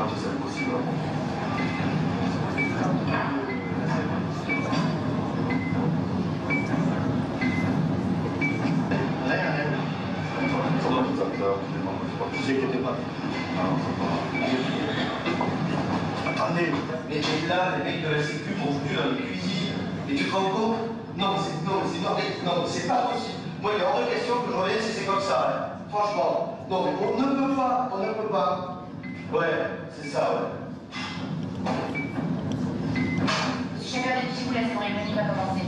si c'est possible. Rien. Pendant les acteurs, tu sais qu'il n'était pas. Attendez, mais là, les mecs de la sécu m'ont foutu dans les cuisines. Et tu te rends compte? Non, c'est pas possible. Moi, il est hors de question que je revienne si c'est comme ça. Hein. Franchement. Non, mais on ne peut pas. Ouais, c'est ça, ouais. Chacun des petits vous laisse, mon réunion va commencer.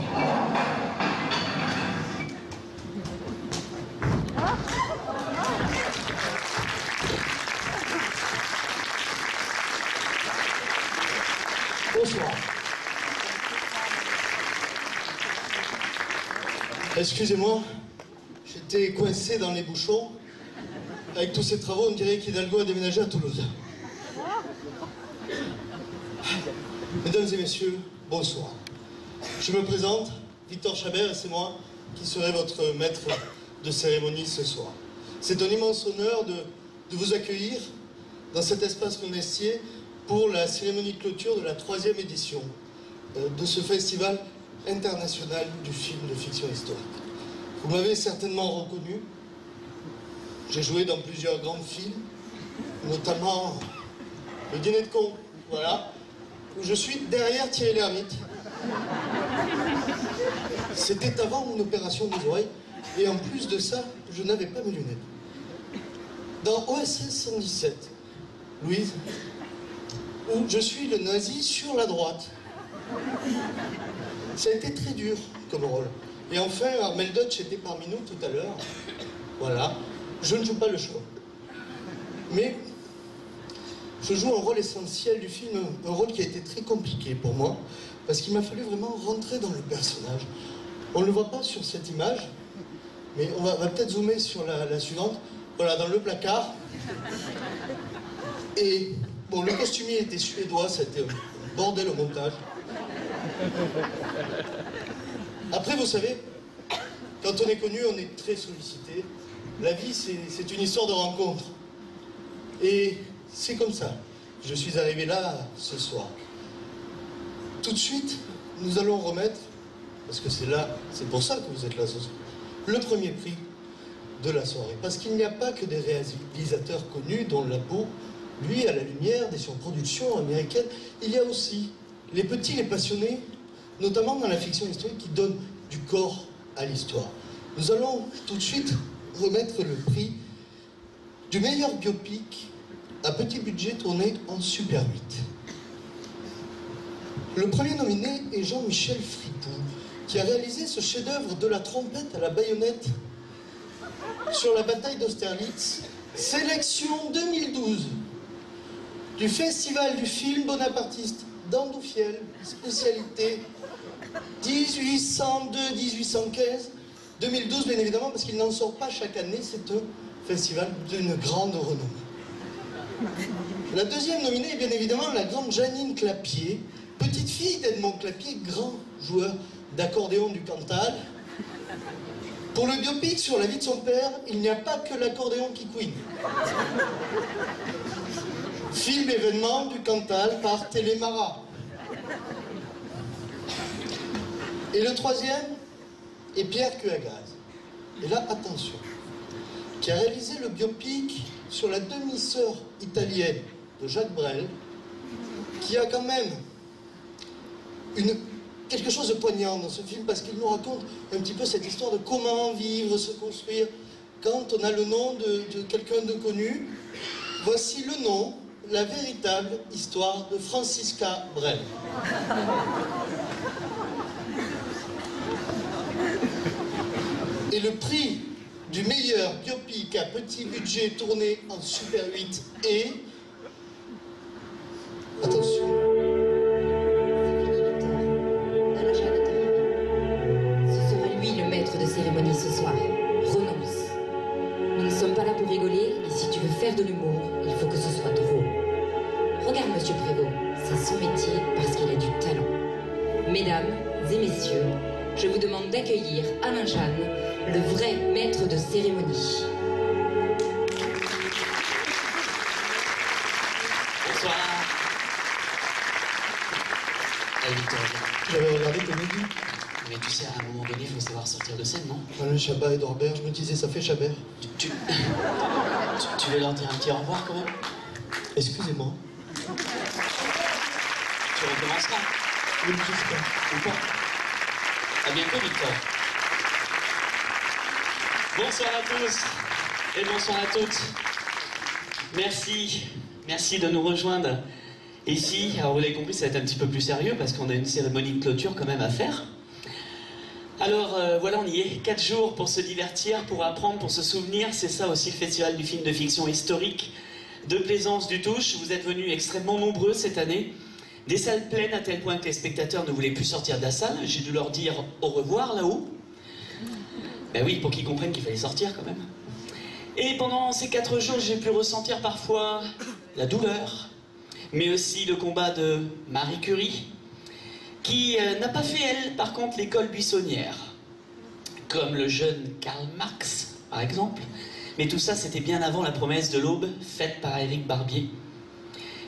Bonsoir. Excusez-moi, j'étais coincé dans les bouchons. Avec tous ces travaux, on dirait qu'Hidalgo a déménagé à Toulouse. Mesdames et messieurs, bonsoir. Je me présente, Victor Chabert, et c'est moi qui serai votre maître de cérémonie ce soir. C'est un immense honneur de vous accueillir dans cet espace monestier pour la cérémonie de clôture de la 3e édition de ce festival international du film de fiction historique. Vous m'avez certainement reconnu. J'ai joué dans plusieurs grands films, notamment Le Dîner de Con, voilà, où je suis derrière Thierry Lhermitte. C'était avant une opération des oreilles, et en plus de ça, je n'avais pas mes lunettes. Dans OSS 117, Louise, où je suis le nazi sur la droite. Ça a été très dur comme rôle. Et enfin, Armel Dutch était parmi nous tout à l'heure. Voilà. Je ne joue pas le choix. Mais je joue un rôle essentiel du film, un rôle qui a été très compliqué pour moi, parce qu'il m'a fallu vraiment rentrer dans le personnage. On ne le voit pas sur cette image, mais on va peut-être zoomer sur la suivante. Voilà, dans le placard. Et bon, le costumier était suédois, ça a été un bordel au montage. Après, vous savez, quand on est connu, on est très sollicité. La vie, c'est une histoire de rencontre. Et c'est comme ça. Je suis arrivé là ce soir. Tout de suite, nous allons remettre, parce que c'est pour ça que vous êtes là ce soir, le premier prix de la soirée. Parce qu'il n'y a pas que des réalisateurs connus dont la peau, lui, à la lumière des surproductions américaines. Il y a aussi les petits, les passionnés, notamment dans la fiction historique, qui donnent du corps à l'histoire. Nous allons tout de suite remettre le prix du meilleur biopic à petit budget tourné en Super 8. Le premier nominé est Jean-Michel Fripou, qui a réalisé ce chef-d'œuvre de la trompette à la baïonnette sur la bataille d'Austerlitz, sélection 2012 du Festival du film bonapartiste d'Andoufiel, spécialité 1802-1815, 2012 bien évidemment parce qu'il n'en sort pas chaque année, c'est un festival d'une grande renommée. La deuxième nominée est bien évidemment la grande Janine Clapier, petite fille d'Edmond Clapier, grand joueur d'accordéon du Cantal. Pour le biopic sur la vie de son père, il n'y a pas que l'accordéon qui couine. Film événement du Cantal par Télémarat. Et le troisième est Pierre Cuagaz. Et là, attention, qui a réalisé le biopic sur la demi-sœur italienne de Jacques Brel, qui a quand même quelque chose de poignant dans ce film, parce qu'il nous raconte un petit peu cette histoire de comment vivre, se construire, quand on a le nom de quelqu'un de connu. Voici le nom, la véritable histoire de Francisca Brel. Et le prix du meilleur biopic à petit budget tourné en Super 8 est... Attention. Ce sera lui le maître de cérémonie ce soir. Renonce. Nous ne sommes pas là pour rigoler, et si tu veux faire de l'humour, il faut que ce soit drôle. Regarde Monsieur Prévost, c'est son métier parce qu'il a du talent. Mesdames et messieurs, je vous demande d'accueillir Alain Jeanne, le vrai maître de cérémonie. Bonsoir. J'avais regardé Comédie. Mais tu sais, à un moment donné, il faut savoir sortir de scène, non? Alain Chabat, Edouard Baird, je me disais, ça fait Chabert. Tu veux leur dire un petit au revoir, quand même? Excusez-moi. Tu recommenceras. Oui, j'espère. Ou pas? À bientôt, Victor. Bonsoir à tous et bonsoir à toutes. Merci de nous rejoindre ici. Alors vous l'avez compris, ça va être un petit peu plus sérieux parce qu'on a une cérémonie de clôture quand même à faire. Alors voilà, on y est. 4 jours pour se divertir, pour apprendre, pour se souvenir. C'est ça aussi le festival du film de fiction historique de Plaisance du Touche. Vous êtes venus extrêmement nombreux cette année. Des salles pleines à tel point que les spectateurs ne voulaient plus sortir de la salle. J'ai dû leur dire au revoir là-haut. Ben oui, pour qu'ils comprennent qu'il fallait sortir quand même. Et pendant ces 4 jours, j'ai pu ressentir parfois la douleur, mais aussi le combat de Marie Curie, qui n'a pas fait, elle, par contre, l'école buissonnière, comme le jeune Karl Marx, par exemple. Mais tout ça, c'était bien avant la promesse de l'aube, faite par Éric Barbier.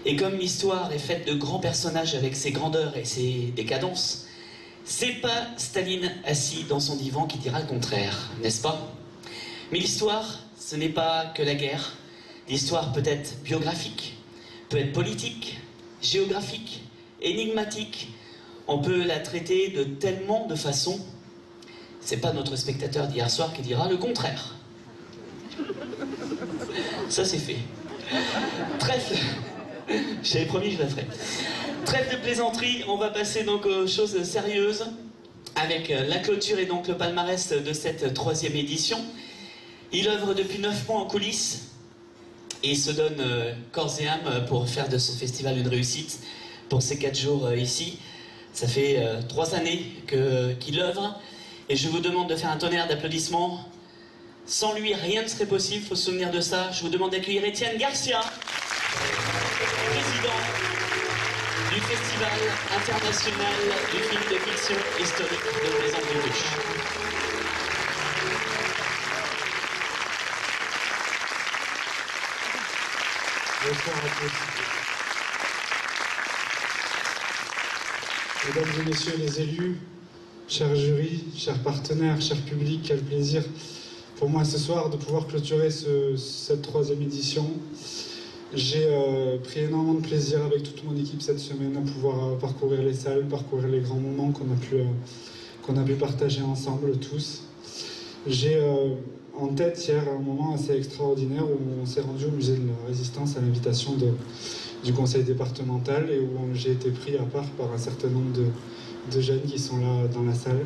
Et comme l'histoire est faite de grands personnages avec ses grandeurs et ses décadences, c'est pas Staline assis dans son divan qui dira le contraire, n'est-ce pas? Mais l'histoire, ce n'est pas que la guerre. L'histoire peut être biographique, peut être politique, géographique, énigmatique. On peut la traiter de tellement de façons. C'est pas notre spectateur d'hier soir qui dira le contraire. Ça c'est fait. Trêve. J'avais promis, je la ferai. Trêve de plaisanterie, on va passer donc aux choses sérieuses avec la clôture et donc le palmarès de cette 3e édition. Il œuvre depuis 9 mois en coulisses et se donne corps et âme pour faire de ce festival une réussite pour ces 4 jours ici. Ça fait 3 années qu'il œuvre et je vous demande de faire un tonnerre d'applaudissements. Sans lui, rien ne serait possible, il faut se souvenir de ça. Je vous demande d'accueillir Étienne Garcia, président du Festival international du film de fiction historique de Plaisance du Touche. Bonsoir à tous. Mesdames et messieurs les élus, chers jurys, chers partenaires, chers publics, quel plaisir pour moi ce soir de pouvoir clôturer cette 3e édition. J'ai pris énormément de plaisir avec toute mon équipe cette semaine à pouvoir parcourir les salles, parcourir les grands moments qu'on a pu partager ensemble tous. J'ai en tête hier un moment assez extraordinaire où on s'est rendu au musée de la Résistance à l'invitation du conseil départemental et où j'ai été pris à part par un certain nombre de jeunes qui sont là dans la salle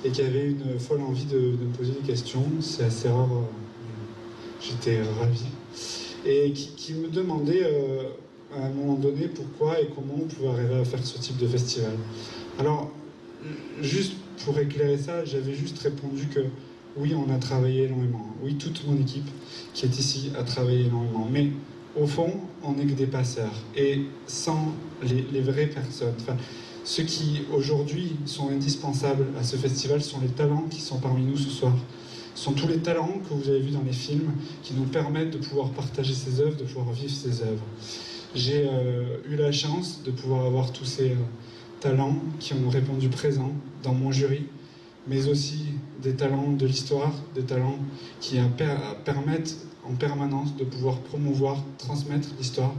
et qui avaient une folle envie de me poser des questions. C'est assez rare, j'étais ravi. Et qui me demandaient à un moment donné pourquoi et comment on pouvait arriver à faire ce type de festival. Alors, juste pour éclairer ça, j'avais juste répondu que oui, on a travaillé énormément. Oui, toute mon équipe qui est ici a travaillé énormément. Mais au fond, on n'est que des passeurs. Et sans les vraies personnes, enfin, ceux qui aujourd'hui sont indispensables à ce festival sont les talents qui sont parmi nous ce soir. Ce sont tous les talents que vous avez vus dans les films qui nous permettent de pouvoir partager ces œuvres, de pouvoir vivre ces œuvres. J'ai eu la chance de pouvoir avoir tous ces talents qui ont répondu présent dans mon jury, mais aussi des talents de l'histoire, des talents qui permettent en permanence de pouvoir promouvoir, transmettre l'histoire.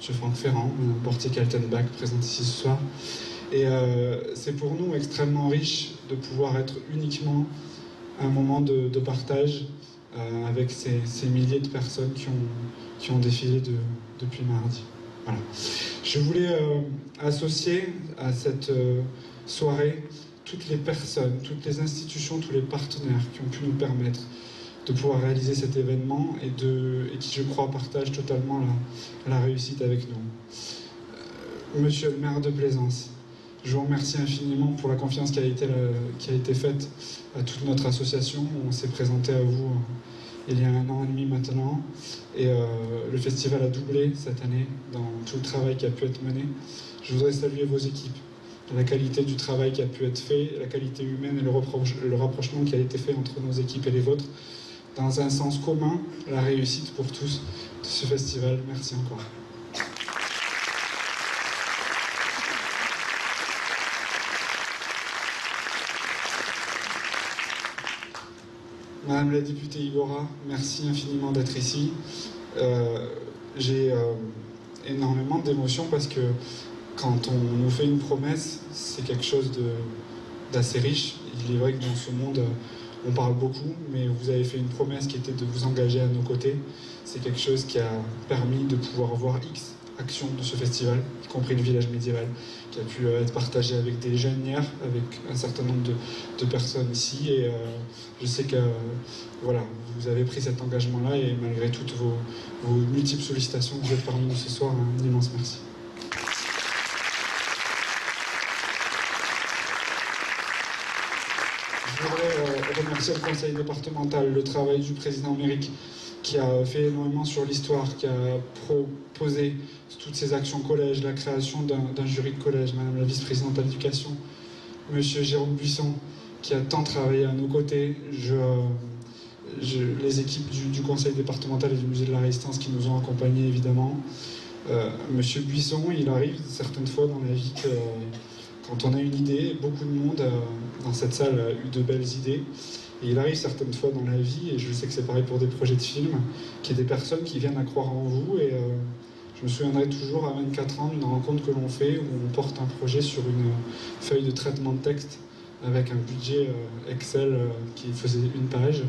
M. Franck Ferrand, Mme Portier-Kaltenbach, présente ici ce soir. Et c'est pour nous extrêmement riche de pouvoir être uniquement un moment de partage avec ces milliers de personnes qui ont défilé depuis mardi. Voilà. Je voulais associer à cette soirée toutes les personnes, toutes les institutions, tous les partenaires qui ont pu nous permettre de pouvoir réaliser cet événement et qui, je crois, partagent totalement la réussite avec nous. Monsieur le maire de Plaisance, je vous remercie infiniment pour la confiance qui a été faite à toute notre association. On s'est présenté à vous il y a 1 an et demi maintenant. Et le festival a doublé cette année dans tout le travail qui a pu être mené. Je voudrais saluer vos équipes, la qualité du travail qui a pu être fait, la qualité humaine et le rapprochement qui a été fait entre nos équipes et les vôtres, dans un sens commun, la réussite pour tous de ce festival. Merci encore. Madame la députée Igora, merci infiniment d'être ici. J'ai énormément d'émotions parce que quand on nous fait une promesse, c'est quelque chose d'assez riche. Il est vrai que dans ce monde, on parle beaucoup, mais vous avez fait une promesse qui était de vous engager à nos côtés. C'est quelque chose qui a permis de pouvoir voir X actions de ce festival, y compris le village médiéval, qui a pu être partagé avec des jeunes hier, avec un certain nombre de personnes ici. Et je sais que voilà, vous avez pris cet engagement-là et malgré toutes vos multiples sollicitations, vous êtes parmi nous ce soir. Un immense merci. Je voudrais remercier le conseil départemental, le travail du président Méric, qui a fait énormément sur l'histoire, qui a proposé toutes ces actions collège, la création d'un jury de collège, Madame la vice-présidente de l'éducation, Monsieur Jérôme Buisson, qui a tant travaillé à nos côtés, les équipes du conseil départemental et du musée de la Résistance qui nous ont accompagnés évidemment. Monsieur Buisson, il arrive certaines fois dans la vie que quand on a une idée, beaucoup de monde dans cette salle a eu de belles idées. Et il arrive certaines fois dans la vie, et je sais que c'est pareil pour des projets de films, qu'il y ait des personnes qui viennent à croire en vous. Et je me souviendrai toujours à 24 ans d'une rencontre que l'on fait où on porte un projet sur une feuille de traitement de texte avec un budget Excel qui faisait une page.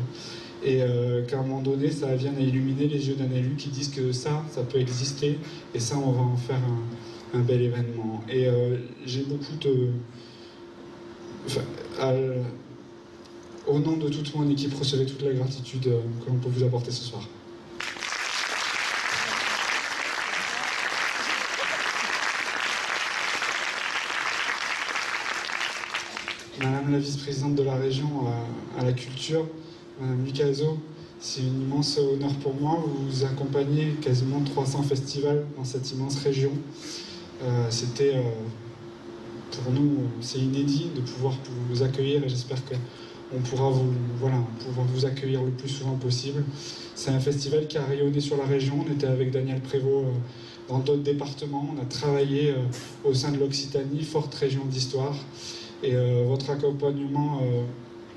Et qu'à un moment donné, ça vient à illuminer les yeux d'un élu qui disent que ça peut exister, et ça, on va en faire un bel événement. Et j'ai beaucoup de... au nom de toute mon équipe, recevez toute la gratitude que l'on peut vous apporter ce soir. Madame la vice-présidente de la région à la culture, Madame Lucaso, c'est un immense honneur pour moi. Vous accompagnez quasiment 300 festivals dans cette immense région. C'était, pour nous, c'est inédit de pouvoir vous accueillir, et j'espère qu'on pourra pouvoir vous accueillir le plus souvent possible. C'est un festival qui a rayonné sur la région. On était avec Daniel Prévost dans d'autres départements. On a travaillé au sein de l'Occitanie, forte région d'histoire. Et votre accompagnement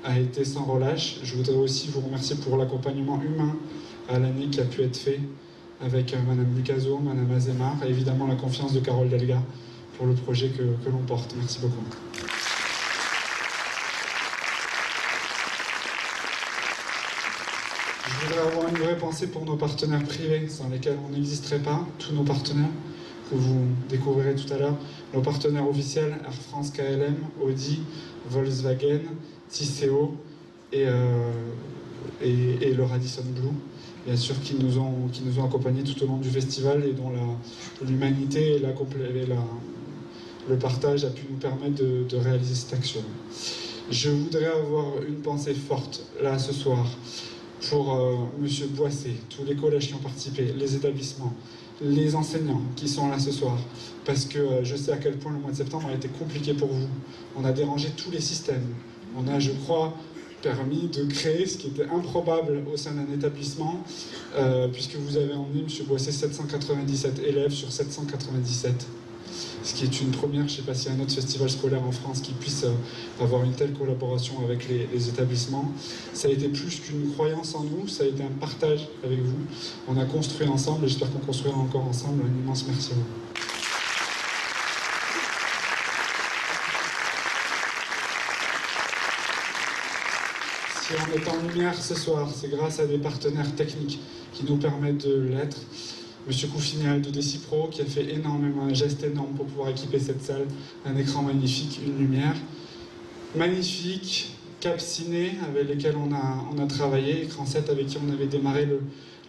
a été sans relâche. Je voudrais aussi vous remercier pour l'accompagnement humain à l'année qui a pu être fait avec Madame Lucaso, Madame Azemar, et évidemment la confiance de Carole Delga pour le projet que l'on porte. Merci beaucoup. Je voudrais avoir une vraie pensée pour nos partenaires privés, sans lesquels on n'existerait pas, tous nos partenaires que vous découvrirez tout à l'heure, nos partenaires officiels, Air France KLM, Audi, Volkswagen, Tisséo et le Radisson Blu, bien sûr, qui nous ont accompagnés tout au long du festival et dont l'humanité et le partage a pu nous permettre de réaliser cette action. Je voudrais avoir une pensée forte, là, ce soir, pour Monsieur Boissé, tous les collèges qui ont participé, les établissements, les enseignants qui sont là ce soir, parce que je sais à quel point le mois de septembre a été compliqué pour vous. On a dérangé tous les systèmes. On a, je crois, permis de créer ce qui était improbable au sein d'un établissement, puisque vous avez emmené, M. Boissé, 797 élèves sur 797. Ce qui est une première. Je ne sais pas s'il y a un autre festival scolaire en France qui puisse avoir une telle collaboration avec les établissements. Ça a été plus qu'une croyance en nous, ça a été un partage avec vous. On a construit ensemble et j'espère qu'on construira encore ensemble. Un immense merci à vous. Si on est en lumière ce soir, c'est grâce à des partenaires techniques qui nous permettent de l'être. Monsieur Couffignal de Decipro qui a fait énormément, un geste énorme pour pouvoir équiper cette salle, un écran magnifique, une lumière magnifique, Cap Ciné avec lesquels on a travaillé, Écran 7 avec qui on avait démarré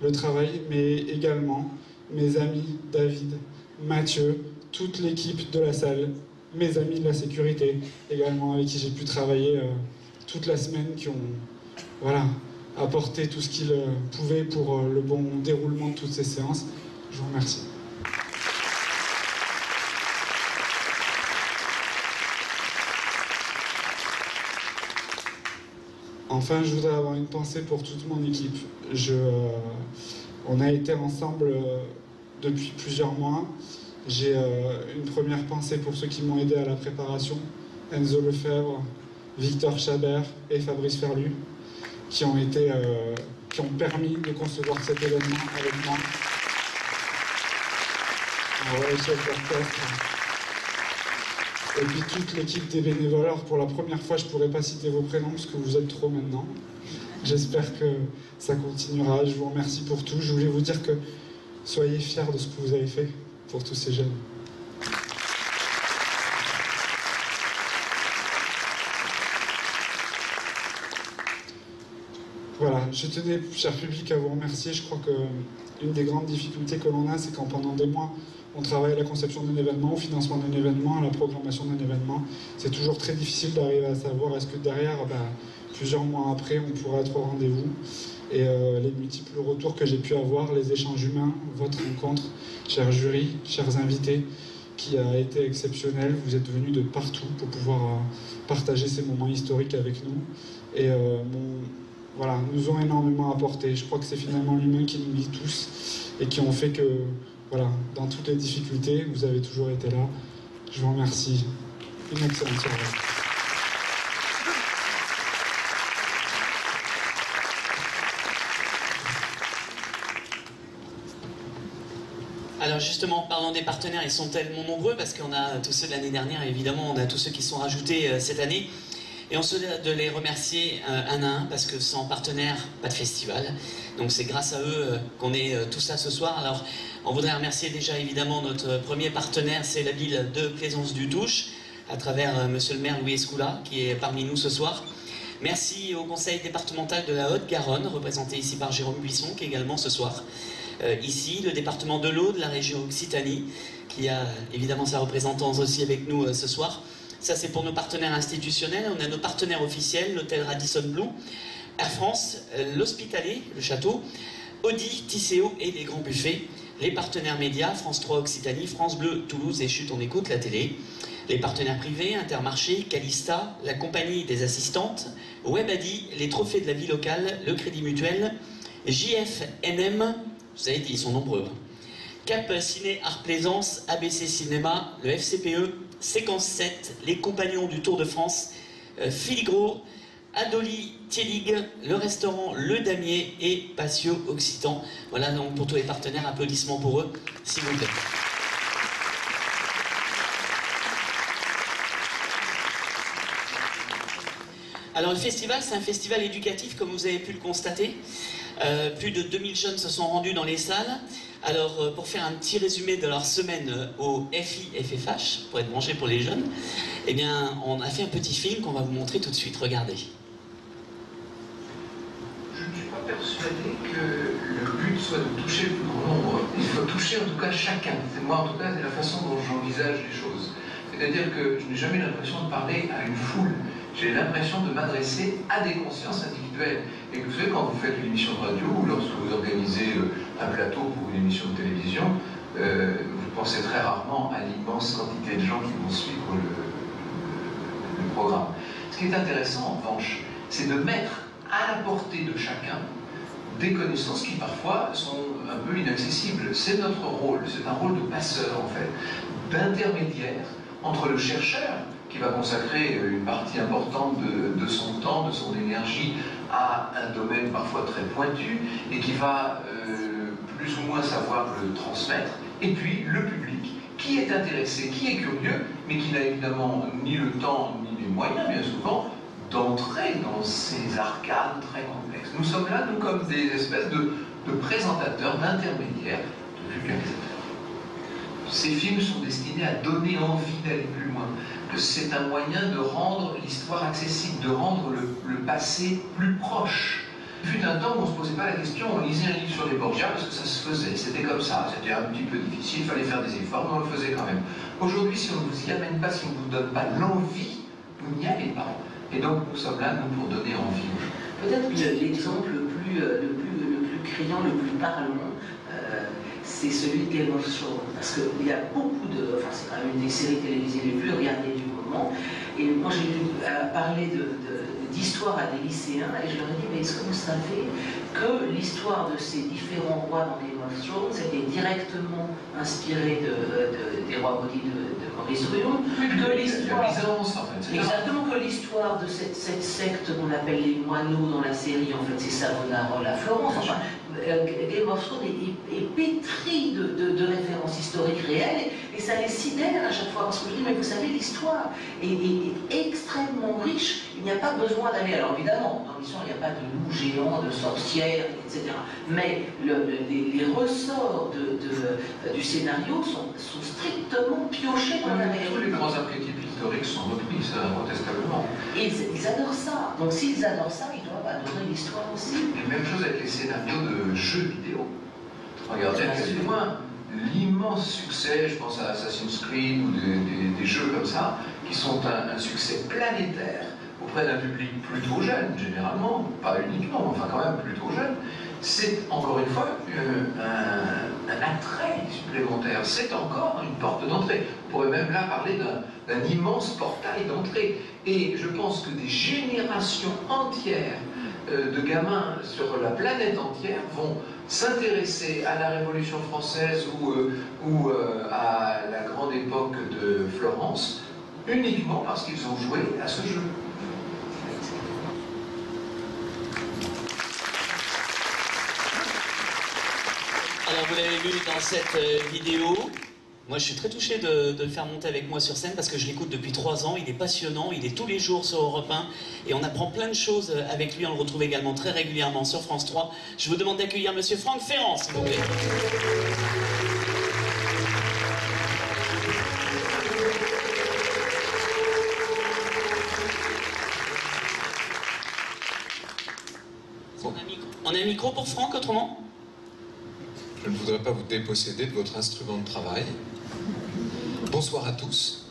le travail, mais également mes amis David, Mathieu, toute l'équipe de la salle, mes amis de la sécurité également avec qui j'ai pu travailler toute la semaine, qui ont apporté tout ce qu'ils pouvaient pour le bon déroulement de toutes ces séances. Je vous remercie. Enfin, je voudrais avoir une pensée pour toute mon équipe. On a été ensemble depuis plusieurs mois. J'ai une première pensée pour ceux qui m'ont aidé à la préparation. Enzo Lefebvre, Victor Chabert et Fabrice Ferlu, qui ont permis de concevoir cet événement avec moi. Ouais, chef d'orchestre. Et puis toute l'équipe des bénévoles. Alors pour la première fois, je ne pourrais pas citer vos prénoms parce que vous êtes trop maintenant. J'espère que ça continuera. Je vous remercie pour tout. Je voulais vous dire que soyez fiers de ce que vous avez fait pour tous ces jeunes. Voilà, je tenais, cher public, à vous remercier. Je crois qu'une des grandes difficultés que l'on a, c'est quand pendant des mois, on travaille à la conception d'un événement, au financement d'un événement, à la programmation d'un événement. C'est toujours très difficile d'arriver à savoir est-ce que derrière, plusieurs mois après, on pourra être au rendez-vous. Et les multiples retours que j'ai pu avoir, les échanges humains, votre rencontre, cher jury, chers invités, qui a été exceptionnel. Vous êtes venus de partout pour pouvoir partager ces moments historiques avec nous. Et voilà, nous ont énormément apporté. Je crois que c'est finalement l'humain qui nous lie tous et qui ont fait que, voilà, dans toutes les difficultés, vous avez toujours été là. Je vous remercie. Une excellente soirée. Alors justement, parlant des partenaires, ils sont tellement nombreux parce qu'on a tous ceux de l'année dernière, évidemment, on a tous ceux qui sont rajoutés cette année. Et on se doit de les remercier un à un parce que sans partenaires, pas de festival. Donc c'est grâce à eux qu'on est tous là ce soir. Alors on voudrait remercier déjà évidemment notre premier partenaire, c'est la ville de Plaisance-du-Touche, à travers monsieur le maire Louis Escoula qui est parmi nous ce soir. Merci au conseil départemental de la Haute-Garonne, représenté ici par Jérôme Buisson, qui est également ce soir ici, le département de l'Aude, la région Occitanie, qui a évidemment sa représentante aussi avec nous ce soir. Ça, c'est pour nos partenaires institutionnels. On a nos partenaires officiels, l'hôtel Radisson Blu, Air France, l'Hospitalet, le château, Audi, Tisséo et les grands buffets. Les partenaires médias, France 3 Occitanie, France Bleu, Toulouse et Chut, on écoute la télé. Les partenaires privés, Intermarché, Calista, la compagnie des assistantes, WebAdi, les trophées de la vie locale, le Crédit Mutuel, JFNM, vous avez dit, ils sont nombreux. Cap Ciné Art Plaisance, ABC Cinéma, le FCPE, Séquence 7, les compagnons du Tour de France, Filigro, Adoli Thielig, le restaurant Le Damier et Patio Occitan. Voilà donc pour tous les partenaires, applaudissements pour eux, s'il vous plaît. Alors le festival, c'est un festival éducatif comme vous avez pu le constater. Plus de 2000 jeunes se sont rendus dans les salles. Alors pour faire un petit résumé de leur semaine au FIFFH, pour être branché pour les jeunes, eh bien on a fait un petit film qu'on va vous montrer tout de suite. Regardez. Je ne suis pas persuadé que le but soit de toucher le plus grand nombre. Il faut toucher en tout cas chacun. Moi en tout cas c'est la façon dont j'envisage les choses. C'est-à-dire que je n'ai jamais l'impression de parler à une foule. J'ai l'impression de m'adresser à des consciences individuelles. Et que vous savez, quand vous faites une émission de radio ou lorsque vous organisez un plateau pour une émission de télévision, vous pensez très rarement à l'immense quantité de gens qui vont suivre le programme. Ce qui est intéressant, en revanche, c'est de mettre à la portée de chacun des connaissances qui parfois sont un peu inaccessibles. C'est notre rôle, c'est un rôle de passeur en fait, d'intermédiaire entre le chercheur qui va consacrer une partie importante de son temps, de son énergie à un domaine parfois très pointu et qui va plus ou moins savoir le transmettre, et puis le public qui est intéressé, qui est curieux, mais qui n'a évidemment ni le temps ni les moyens, bien souvent, d'entrer dans ces arcanes très complexes. Nous sommes là, nous, comme des espèces de présentateurs, d'intermédiaires, de vulgarisateurs. Ces films sont destinés à donner envie d'aller plus loin. C'est un moyen de rendre l'histoire accessible, de rendre le passé plus proche. Il fut un temps où on ne se posait pas la question, on lisait un livre sur les Borgia parce que ça se faisait, c'était comme ça, c'était un petit peu difficile, il fallait faire des efforts, mais on le faisait quand même. Aujourd'hui, si on ne vous y amène pas, si on ne vous donne pas l'envie, vous n'y allez pas. Et donc nous sommes là, nous, pour donner envie aux gens. Peut-être l'exemple le plus criant, le plus parlant, c'est celui de Game of Thrones, parce qu'il y a beaucoup de... Enfin, c'est quand même une des séries télévisées les plus regardées du moment, et moi j'ai parlé d'histoire à des lycéens et je leur ai dit, mais est-ce que vous savez que l'histoire de ces différents rois dans Game of Thrones était directement inspirée des rois maudits de Maurice Druon, que l'histoire... Exactement, que l'histoire de cette secte qu'on appelle les moineaux dans la série, en fait, c'est Savonarola à Florence. Enfin, Game of Thrones est pétri de références historiques réelles et ça les sidère à chaque fois parce que je dis, mais vous savez, l'histoire est extrêmement riche. Il n'y a pas besoin d'aller. Alors évidemment, dans l'histoire, il n'y a pas de loups géants, de sorcières, etc. Mais les ressorts du scénario sont strictement piochés dans la réalité. Tous les grands archétypes historiques sont repris, ça, incontestablement. Et ils adorent ça. Donc s'ils adorent ça, ils doivent adorer l'histoire aussi. Et même chose avec les scénarios de jeux vidéo. Regardez à quel point l'immense succès, je pense à Assassin's Creed ou des jeux comme ça, qui sont un succès planétaire auprès d'un public plutôt jeune, généralement, pas uniquement, mais enfin quand même plutôt jeune, c'est encore une fois un attrait supplémentaire, c'est encore une porte d'entrée. On pourrait même là parler d'un immense portail d'entrée. Et je pense que des générations entières de gamins sur la planète entière vont s'intéresser à la Révolution française ou à la grande époque de Florence uniquement parce qu'ils ont joué à ce jeu. Alors vous l'avez vu dans cette vidéo, moi je suis très touché de le faire monter avec moi sur scène parce que je l'écoute depuis 3 ans, il est passionnant, il est tous les jours sur Europe 1 et on apprend plein de choses avec lui, on le retrouve également très régulièrement sur France 3. Je vous demande d'accueillir Monsieur Franck Ferrand, s'il vous plaît. On a un micro pour Franck autrement ? Je ne voudrais pas vous déposséder de votre instrument de travail. Bonsoir à tous.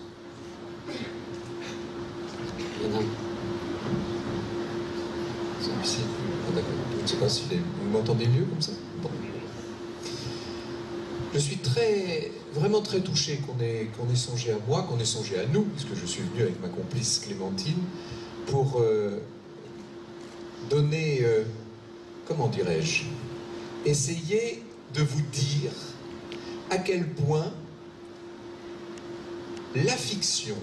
Celui-ci. Ah, d'accord. Je ne sais pas si vous m'entendez mieux comme ça. Bon. Je suis vraiment très touché qu'on ait songé à moi, qu'on ait songé à nous, puisque je suis venu avec ma complice Clémentine, pour donner, comment dirais-je, essayer de vous dire à quel point la fiction,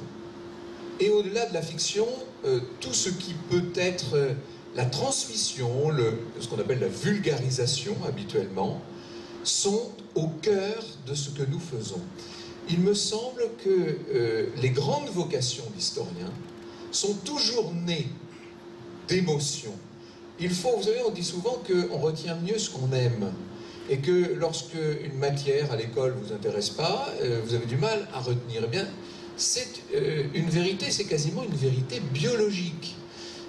et au-delà de la fiction, tout ce qui peut être la transmission, ce qu'on appelle la vulgarisation habituellement, sont au cœur de ce que nous faisons. Il me semble que les grandes vocations d'historiens sont toujours nées d'émotions. Vous savez, on dit souvent qu'on retient mieux ce qu'on aime. Et que lorsque une matière à l'école ne vous intéresse pas, vous avez du mal à retenir. Eh bien, c'est une vérité, c'est quasiment une vérité biologique.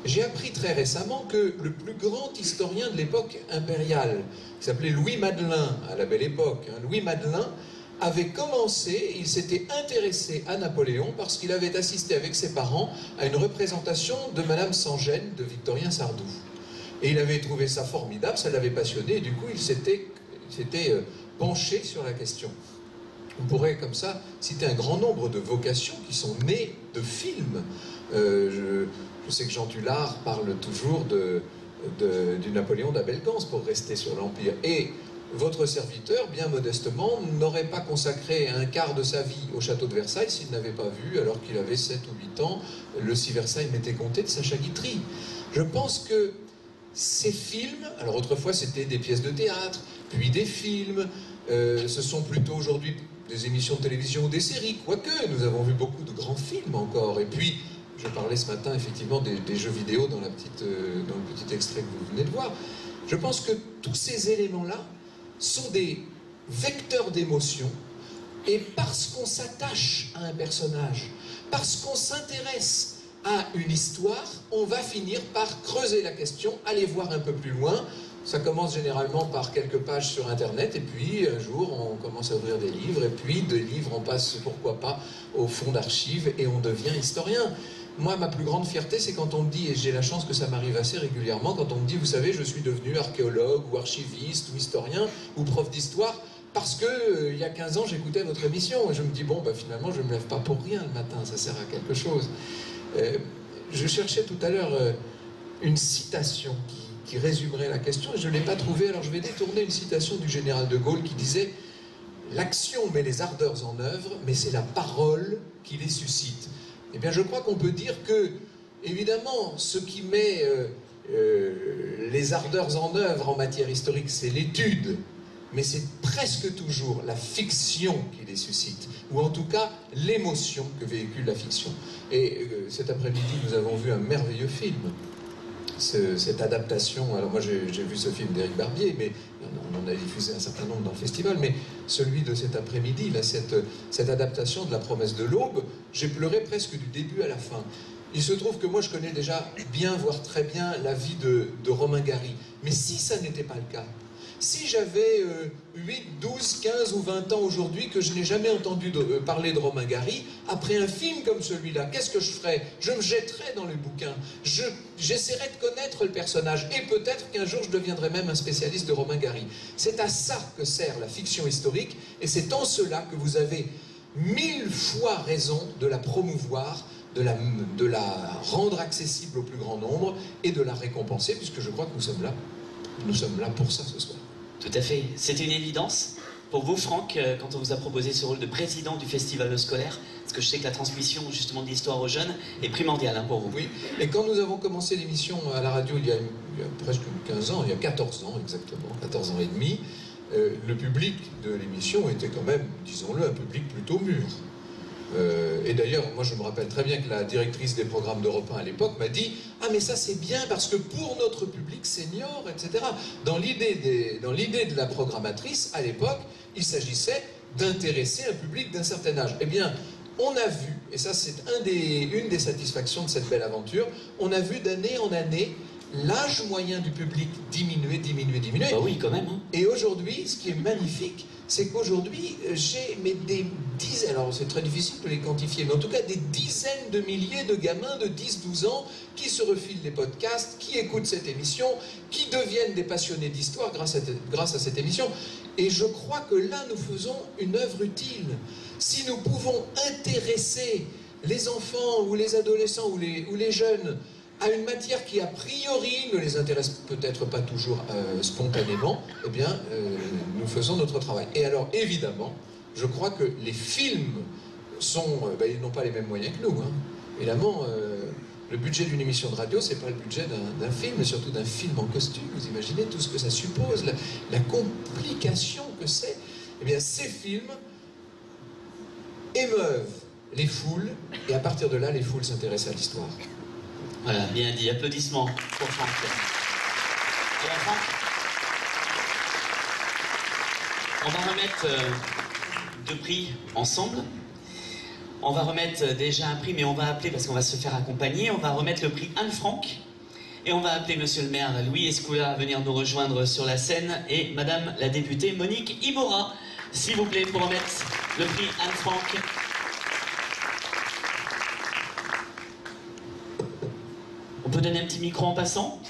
J'ai appris très récemment que le plus grand historien de l'époque impériale, qui s'appelait Louis Madelin, à la belle époque, Louis Madelin, avait commencé, il s'était intéressé à Napoléon parce qu'il avait assisté avec ses parents à une représentation de Madame sans gêne de Victorien Sardou. Et il avait trouvé ça formidable, ça l'avait passionné, et du coup il s'était penché sur la question. On pourrait comme ça citer un grand nombre de vocations qui sont nées de films. Je sais que Jean Tullard parle toujours du Napoléon d'Abel Gance pour rester sur l'Empire. Et votre serviteur, bien modestement, n'aurait pas consacré un quart de sa vie au château de Versailles s'il n'avait pas vu, alors qu'il avait 7 ou 8 ans, le Si Versailles m'était compté de Sacha Guitry. Je pense que ces films, alors autrefois c'était des pièces de théâtre, puis des films, ce sont plutôt aujourd'hui des émissions de télévision ou des séries, quoique nous avons vu beaucoup de grands films encore. Et puis, je parlais ce matin effectivement des jeux vidéo dans le petit extrait que vous venez de voir. Je pense que tous ces éléments-là sont des vecteurs d'émotion, et parce qu'on s'attache à un personnage, parce qu'on s'intéresse à une histoire, on va finir par creuser la question, aller voir un peu plus loin. Ça commence généralement par quelques pages sur Internet, et puis un jour on commence à ouvrir des livres, et puis des livres on passe, pourquoi pas, au fond d'archives, et on devient historien. Moi, ma plus grande fierté, c'est quand on me dit, et j'ai la chance que ça m'arrive assez régulièrement, quand on me dit, vous savez, je suis devenu archéologue, ou archiviste, ou historien, ou prof d'histoire, parce que il y a 15 ans, j'écoutais votre émission, et je me dis, bon, bah, finalement, je ne me lève pas pour rien le matin, ça sert à quelque chose. Je cherchais tout à l'heure une citation qui résumerait la question, et je ne l'ai pas trouvée, alors je vais détourner une citation du général de Gaulle qui disait « L'action met les ardeurs en œuvre, mais c'est la parole qui les suscite ». Eh bien, je crois qu'on peut dire que, évidemment, ce qui met les ardeurs en œuvre en matière historique, c'est l'étude, mais c'est presque toujours la fiction qui les suscite, ou en tout cas l'émotion que véhicule la fiction. Et cet après-midi, nous avons vu un merveilleux film, cette adaptation. Alors moi j'ai vu ce film d'Éric Barbier, mais on en a diffusé un certain nombre dans le festival, mais celui de cet après-midi, là, cette adaptation de La Promesse de l'Aube, j'ai pleuré presque du début à la fin. Il se trouve que moi je connais déjà bien, voire très bien, la vie de Romain Gary. Mais si ça n'était pas le cas, si j'avais 8, 12, 15 ou 20 ans aujourd'hui que je n'ai jamais entendu parler de Romain Gary, après un film comme celui-là, qu'est-ce que je ferais? Je me jetterais dans le bouquin, j'essaierais de connaître le personnage, et peut-être qu'un jour je deviendrai même un spécialiste de Romain Gary. C'est à ça que sert la fiction historique, et c'est en cela que vous avez 1000 fois raison de la promouvoir, de la rendre accessible au plus grand nombre, et de la récompenser, puisque je crois que nous sommes là pour ça ce soir. Tout à fait. C'était une évidence pour vous, Franck, quand on vous a proposé ce rôle de président du festival scolaire, parce que je sais que la transmission justement de l'histoire aux jeunes est primordiale pour vous. Oui, et quand nous avons commencé l'émission à la radio il y a presque 15 ans, il y a 14 ans exactement, 14 ans et demi, le public de l'émission était quand même, disons-le, un public plutôt mûr. Et d'ailleurs, moi je me rappelle très bien que la directrice des programmes d'Europe 1 à l'époque m'a dit « Ah mais ça c'est bien parce que pour notre public senior, etc. » Dans l'idée de la programmatrice, à l'époque, il s'agissait d'intéresser un public d'un certain âge. Eh bien, on a vu, et ça c'est une des satisfactions de cette belle aventure, on a vu d'année en année l'âge moyen du public diminuer. Bah oui, quand même. Hein. Et aujourd'hui, ce qui est magnifique, c'est qu'aujourd'hui, j'ai des dizaines, alors c'est très difficile de les quantifier, mais en tout cas des dizaines de milliers de gamins de 10-12 ans qui se refilent les podcasts, qui écoutent cette émission, qui deviennent des passionnés d'histoire grâce à cette émission. Et je crois que là, nous faisons une œuvre utile. Si nous pouvons intéresser les enfants ou les adolescents ou les jeunes à une matière qui a priori ne les intéresse peut-être pas toujours spontanément, eh bien, nous faisons notre travail. Et alors, évidemment, je crois que les films ils n'ont pas les mêmes moyens que nous. Hein. Évidemment, le budget d'une émission de radio, c'est pas le budget d'un film, mais surtout d'un film en costume. Vous imaginez tout ce que ça suppose, la complication que c'est. Eh bien, ces films émeuvent les foules, et à partir de là, les foules s'intéressent à l'histoire. Voilà, bien dit. Applaudissements pour Franck. Et à Franck, on va remettre 2 prix ensemble. On va remettre déjà un prix, mais on va appeler, parce qu'on va se faire accompagner, on va remettre le prix Anne Frank. Et on va appeler monsieur le maire Louis Escoula à venir nous rejoindre sur la scène, et madame la députée Monique Iborra, s'il vous plaît, pour remettre le prix Anne Frank. On peut donner un petit micro en passant?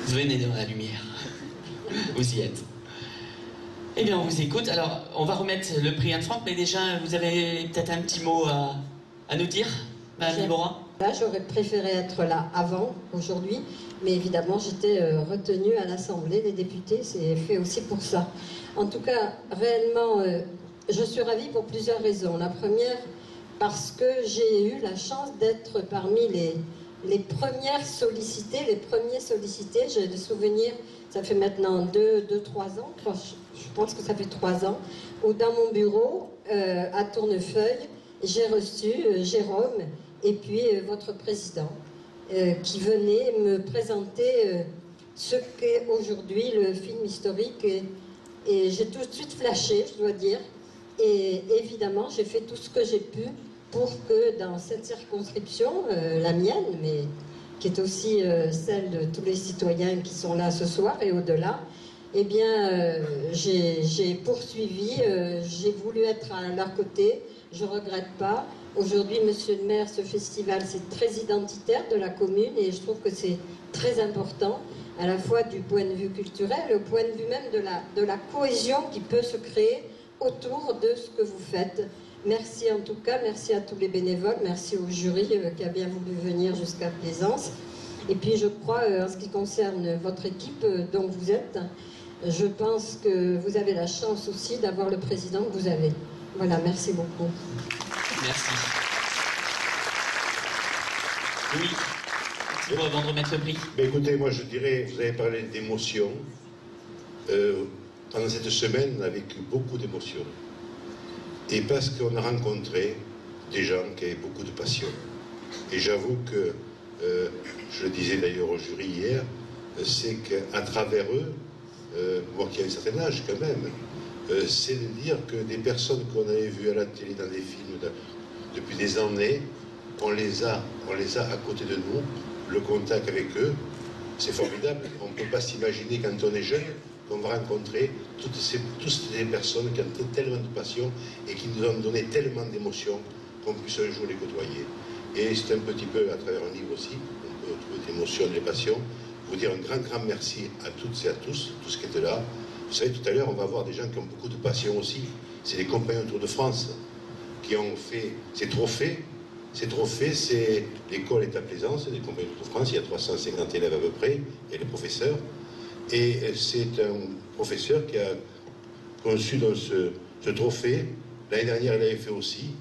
Venez dans la lumière. Vous y êtes. Eh bien, on vous écoute. Alors, on va remettre le prix Anne Frank, mais déjà, vous avez peut-être un petit mot à nous dire, madame Iborra? Là, j'aurais préféré être là avant, aujourd'hui, mais évidemment, j'étais retenue à l'Assemblée des députés, c'est fait aussi pour ça. En tout cas, réellement, je suis ravie pour plusieurs raisons. La première, parce que j'ai eu la chance d'être parmi les premières sollicitées, les premiers sollicités. J'ai des souvenirs, ça fait maintenant 2-3 ans, je pense que ça fait 3 ans, où dans mon bureau, à Tournefeuille, j'ai reçu Jérôme, et puis votre président, qui venait me présenter ce qu'est aujourd'hui le film historique. Et j'ai tout de suite flashé, je dois dire. Et évidemment, j'ai fait tout ce que j'ai pu pour que dans cette circonscription, la mienne, mais qui est aussi celle de tous les citoyens qui sont là ce soir et au-delà, eh bien, j'ai poursuivi, j'ai voulu être à leur côté, je ne regrette pas. Aujourd'hui, monsieur le maire, ce festival, c'est très identitaire de la commune et je trouve que c'est très important, à la fois du point de vue culturel, au point de vue même de la cohésion qui peut se créer autour de ce que vous faites. Merci en tout cas, merci à tous les bénévoles, merci au jury qui a bien voulu venir jusqu'à Plaisance. Et puis je crois, en ce qui concerne votre équipe dont vous êtes, je pense que vous avez la chance aussi d'avoir le président que vous avez. Voilà, merci beaucoup. Merci. Oui, Thibaut, avant de remettre le prix. Mais écoutez, moi je dirais, vous avez parlé d'émotions. Pendant cette semaine, on a vécu beaucoup d'émotions. Et parce qu'on a rencontré des gens qui avaient beaucoup de passion. Et j'avoue que, je le disais d'ailleurs au jury hier, c'est qu'à travers eux, moi qui ai un certain âge quand même, c'est de dire que des personnes qu'on avait vues à la télé, dans des films, depuis des années, on les a à côté de nous, le contact avec eux, c'est formidable. On ne peut pas s'imaginer quand on est jeune qu'on va rencontrer toutes ces personnes qui ont tellement de passion et qui nous ont donné tellement d'émotions qu'on puisse un jour les côtoyer. Et c'est un petit peu à travers un livre aussi, on peut trouver des émotions, des passions. Vous dire un grand merci à toutes et à tous qui étaient là. Vous savez, tout à l'heure, on va voir des gens qui ont beaucoup de passion aussi. C'est les compagnons Tour de France qui ont fait ces trophées. Ces trophées, c'est l'école est à Plaisance, les compagnons Tour de France, il y a 350 élèves à peu près, il y a les professeurs. Et c'est un professeur qui a conçu dans ce trophée. L'année dernière, il l'avait fait aussi.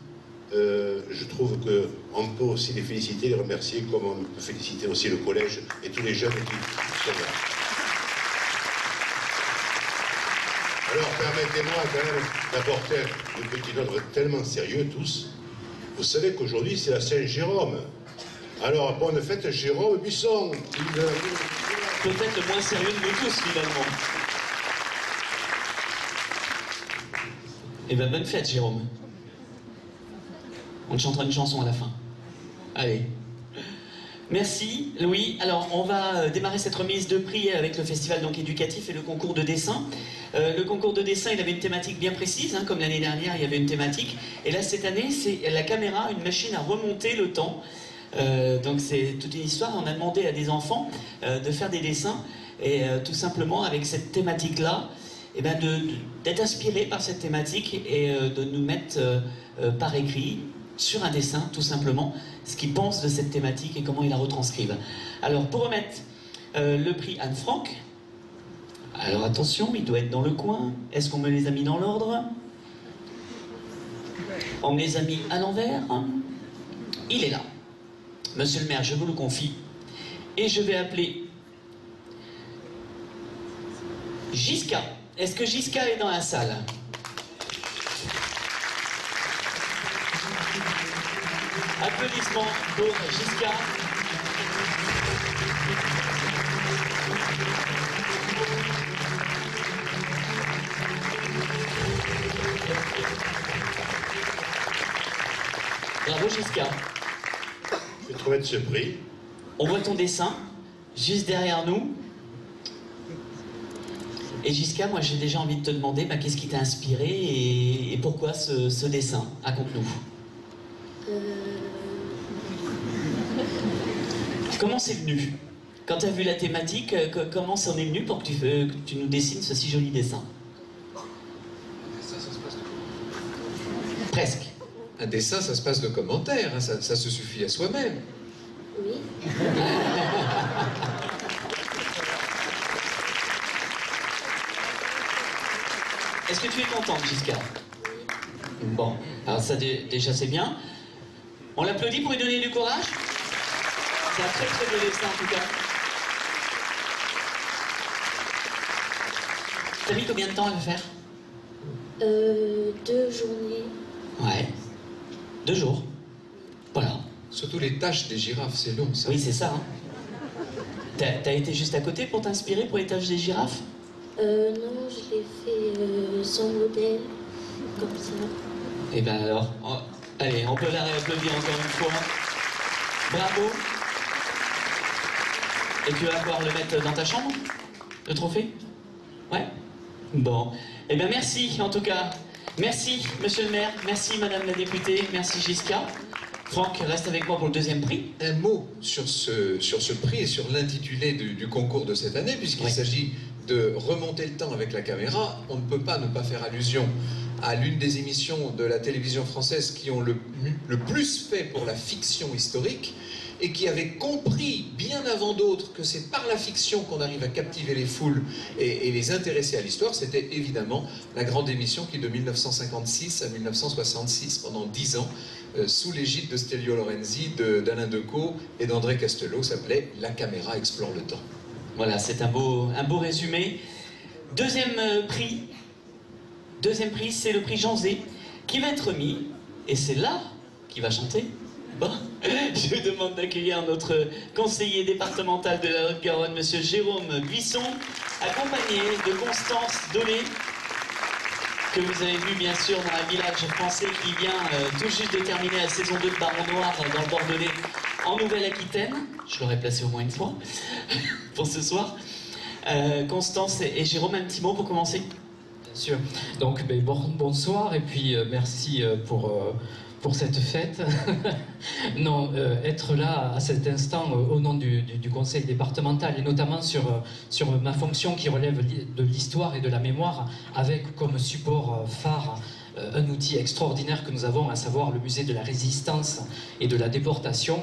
Je trouve qu'on peut aussi les féliciter, les remercier, comme on peut féliciter aussi le collège et tous les jeunes qui sont là. Alors permettez-moi quand même d'apporter une petite note tellement sérieux tous. Vous savez qu'aujourd'hui c'est la Saint-Jérôme. Alors bonne fête Jérôme Buisson. Peut-être le moins sérieux de nous tous finalement. Eh bien bonne fête Jérôme. On te chantera une chanson à la fin. Allez. Merci Louis. Alors on va démarrer cette remise de prix avec le festival donc éducatif et le concours de dessin. Le concours de dessin, il avait une thématique bien précise, hein, comme l'année dernière il y avait une thématique. Et là cette année c'est la caméra, une machine à remonter le temps. Donc c'est toute une histoire. On a demandé à des enfants de faire des dessins et tout simplement avec cette thématique là, eh ben d'être inspirés par cette thématique et de nous mettre par écrit sur un dessin, tout simplement, ce qu'ils pensent de cette thématique et comment ils la retranscrivent. Alors, pour remettre le prix Anne Frank, alors attention, il doit être dans le coin. Est-ce qu'on me les a mis dans l'ordre? On me les a mis à l'envers. Il est là. Monsieur le maire, je vous le confie. Et je vais appeler Giska. Est-ce que Giska est dans la salle? Applaudissements pour Giska. Bravo Giska. Je vais te remettre ce prix. On voit ton dessin, juste derrière nous. Et Giska, moi j'ai déjà envie de te demander qu'est-ce qui t'a inspiré et pourquoi ce dessin? Raconte-nous. Comment c'est venu? Quand tu as vu la thématique, comment ça en est venu pour que tu nous dessines ce si joli dessin? Ça se passe de... Presque. Un dessin, ça se passe de commentaires, hein, ça se suffit à soi-même. Oui. Est-ce que tu es contente, Giska? Bon, alors ça déjà c'est bien. On l'applaudit pour lui donner du courage? C'est un très très beau dessin en tout cas. T'as mis combien de temps à le faire? 2 journées. Ouais. 2 jours. Voilà. Surtout les taches des girafes, c'est long ça. Oui, c'est ça. Hein. T'as été juste à côté pour t'inspirer pour les taches des girafes? Non, je l'ai fait sans modèle, comme ça. Et ben alors, allez, on peut la réapplaudir encore une fois. Bravo. Et tu vas pouvoir le mettre dans ta chambre, le trophée? Ouais. Bon. Eh bien merci en tout cas. Merci, monsieur le maire. Merci, madame la députée. Merci, Giscard. Franck, reste avec moi pour le deuxième prix. Un mot sur ce prix et sur l'intitulé du concours de cette année, puisqu'il s'agit de remonter le temps avec la caméra. On ne peut pas ne pas faire allusion à l'une des émissions de la télévision française qui ont le plus fait pour la fiction historique et qui avait compris bien avant d'autres que c'est par la fiction qu'on arrive à captiver les foules et les intéresser à l'histoire. C'était évidemment la grande émission qui, de 1956 à 1966, pendant 10 ans, sous l'égide de Stelio Lorenzi, d'Alain Decaux et d'André Castelot, s'appelait « La caméra explore le temps ». Voilà, c'est un beau résumé. Deuxième prix, c'est le prix Jean Zé, qui va être remis, et c'est là qu'il va chanter. Bon, je vous demande d'accueillir notre conseiller départemental de la Haute-Garonne, monsieur Jérôme Buisson, accompagné de Constance Dolé, que vous avez vu bien sûr dans un village français qui vient tout juste de terminer la saison 2 de Baron Noir dans le Bordelais en Nouvelle-Aquitaine. Je l'aurais placé au moins une fois pour ce soir. Constance et Jérôme, un petit mot pour commencer? Bien sûr. Donc bonsoir et puis merci pour cette fête. Non, être là à cet instant au nom du conseil départemental et notamment sur ma fonction qui relève de l'histoire et de la mémoire avec comme support phare un outil extraordinaire que nous avons, à savoir le musée de la résistance et de la déportation.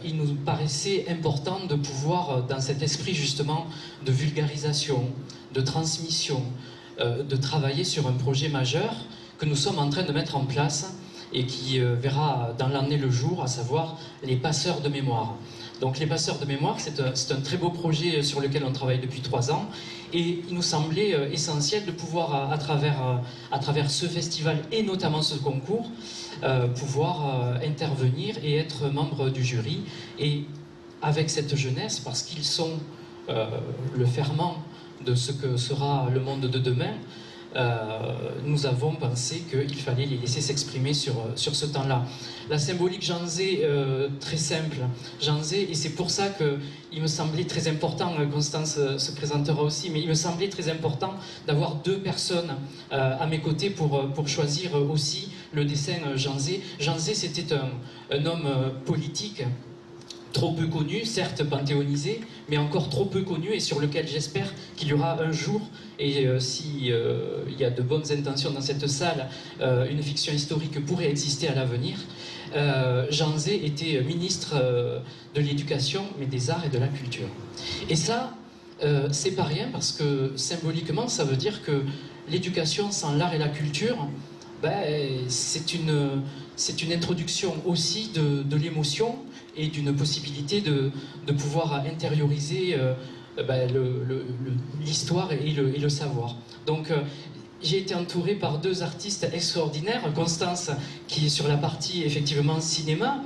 Il nous paraissait important de pouvoir, dans cet esprit justement de vulgarisation, de transmission, de travailler sur un projet majeur que nous sommes en train de mettre en place et qui verra dans l'année le jour, à savoir les passeurs de mémoire. Donc les passeurs de mémoire, c'est un très beau projet sur lequel on travaille depuis 3 ans et il nous semblait essentiel de pouvoir, à travers ce festival et notamment ce concours, pouvoir intervenir et être membre du jury. Et avec cette jeunesse, parce qu'ils sont le ferment de ce que sera le monde de demain, nous avons pensé qu'il fallait les laisser s'exprimer sur ce temps-là. La symbolique Jean Zé, très simple, Jean Zé, et c'est pour ça qu'il me semblait très important, Constance se présentera aussi, mais il me semblait très important d'avoir 2 personnes à mes côtés pour choisir aussi le dessin Jean Zé. Jean Zé, c'était un homme politique, trop peu connu, certes panthéonisé, mais encore trop peu connu et sur lequel j'espère qu'il y aura un jour, et s'il y a de bonnes intentions dans cette salle, une fiction historique pourrait exister à l'avenir. Jean Zé était ministre de l'Éducation, mais des Arts et de la Culture. Et ça, c'est pas rien parce que symboliquement, ça veut dire que l'éducation sans l'art et la culture, c'est une introduction aussi de l'émotion et d'une possibilité de pouvoir intérioriser l'histoire et le savoir. Donc j'ai été entouré par 2 artistes extraordinaires, Constance qui est sur la partie effectivement cinéma,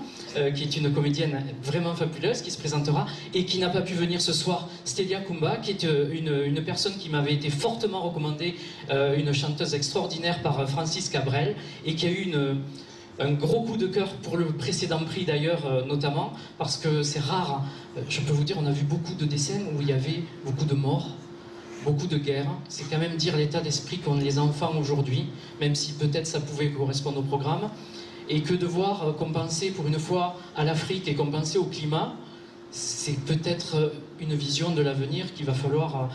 qui est une comédienne vraiment fabuleuse, qui se présentera, et qui n'a pas pu venir ce soir, Stélia Kumba, qui est une personne qui m'avait été fortement recommandée, une chanteuse extraordinaire par Francis Cabrel, et qui a eu un gros coup de cœur pour le précédent prix d'ailleurs, notamment, parce que c'est rare, je peux vous dire, on a vu beaucoup de dessins où il y avait beaucoup de morts, beaucoup de guerres. C'est quand même dire l'état d'esprit qu'ont les enfants aujourd'hui, même si peut-être ça pouvait correspondre au programme, et que de voir compenser pour une fois à l'Afrique et compenser au climat, c'est peut-être une vision de l'avenir qu'il va falloir,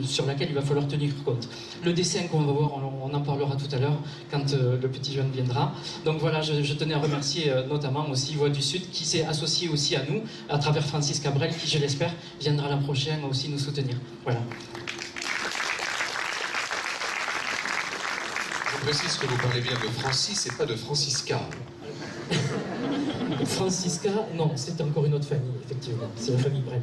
sur laquelle il va falloir tenir compte. Le dessin qu'on va voir, on en parlera tout à l'heure quand le petit jeune viendra. Donc voilà, je tenais à remercier notamment aussi Voix du Sud qui s'est associé aussi à nous, à travers Francis Cabrel, qui je l'espère viendra la prochaine aussi nous soutenir. Voilà. Je précise que vous parlez bien de Francis et pas de Francisca. Francisca, non, c'est encore une autre famille, effectivement. C'est la famille Brel.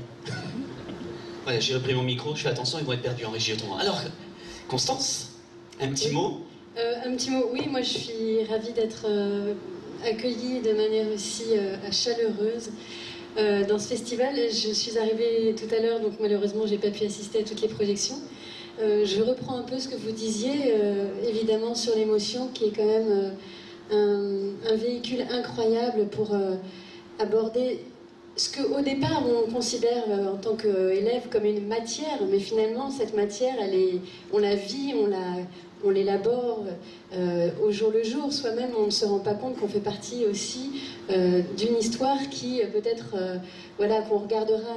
Voilà, j'ai repris mon micro, je fais attention, ils vont être perdus en régie autrement. Alors, Constance, un petit mot? Un petit mot, oui, moi je suis ravie d'être accueillie de manière aussi chaleureuse dans ce festival. Je suis arrivée tout à l'heure, donc malheureusement j'ai pas pu assister à toutes les projections. Je reprends un peu ce que vous disiez, évidemment sur l'émotion qui est quand même un véhicule incroyable pour aborder ce qu'au départ on considère en tant qu'élève comme une matière, mais finalement cette matière, on la vit, on l'élabore au jour le jour. Soi-même, on ne se rend pas compte qu'on fait partie aussi d'une histoire qui peut-être, voilà, qu'on regardera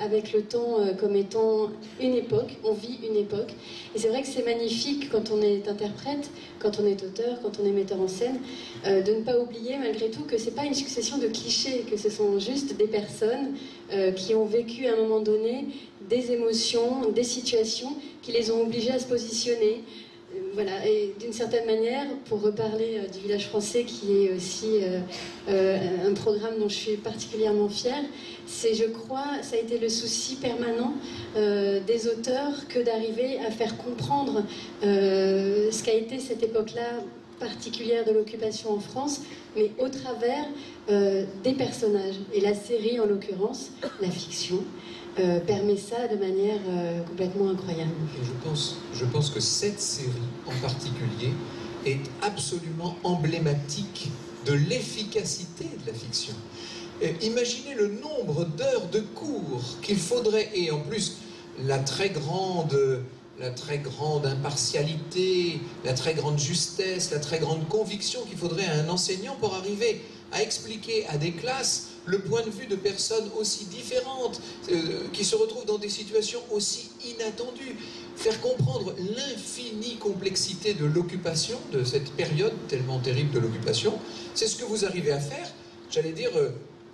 avec le temps comme étant une époque. On vit une époque. Et c'est vrai que c'est magnifique quand on est interprète, quand on est auteur, quand on est metteur en scène, de ne pas oublier malgré tout que c'est pas une succession de clichés, que ce sont juste des personnes qui ont vécu à un moment donné des émotions, des situations qui les ont obligés à se positionner. Voilà, et d'une certaine manière, pour reparler du Village français, qui est aussi un programme dont je suis particulièrement fière, c'est, je crois, ça a été le souci permanent des auteurs que d'arriver à faire comprendre ce qu'a été cette époque-là particulière de l'occupation en France, mais au travers des personnages. Et la série, en l'occurrence, la fiction, permet ça de manière complètement incroyable. Je pense que cette série en particulier est absolument emblématique de l'efficacité de la fiction. Imaginez le nombre d'heures de cours qu'il faudrait, et en plus la très grande impartialité, la très grande justesse, la très grande conviction qu'il faudrait à un enseignant pour arriver à expliquer à des classes le point de vue de personnes aussi différentes, qui se retrouvent dans des situations aussi inattendues. Faire comprendre l'infinie complexité de l'occupation, de cette période tellement terrible de l'occupation, c'est ce que vous arrivez à faire, j'allais dire,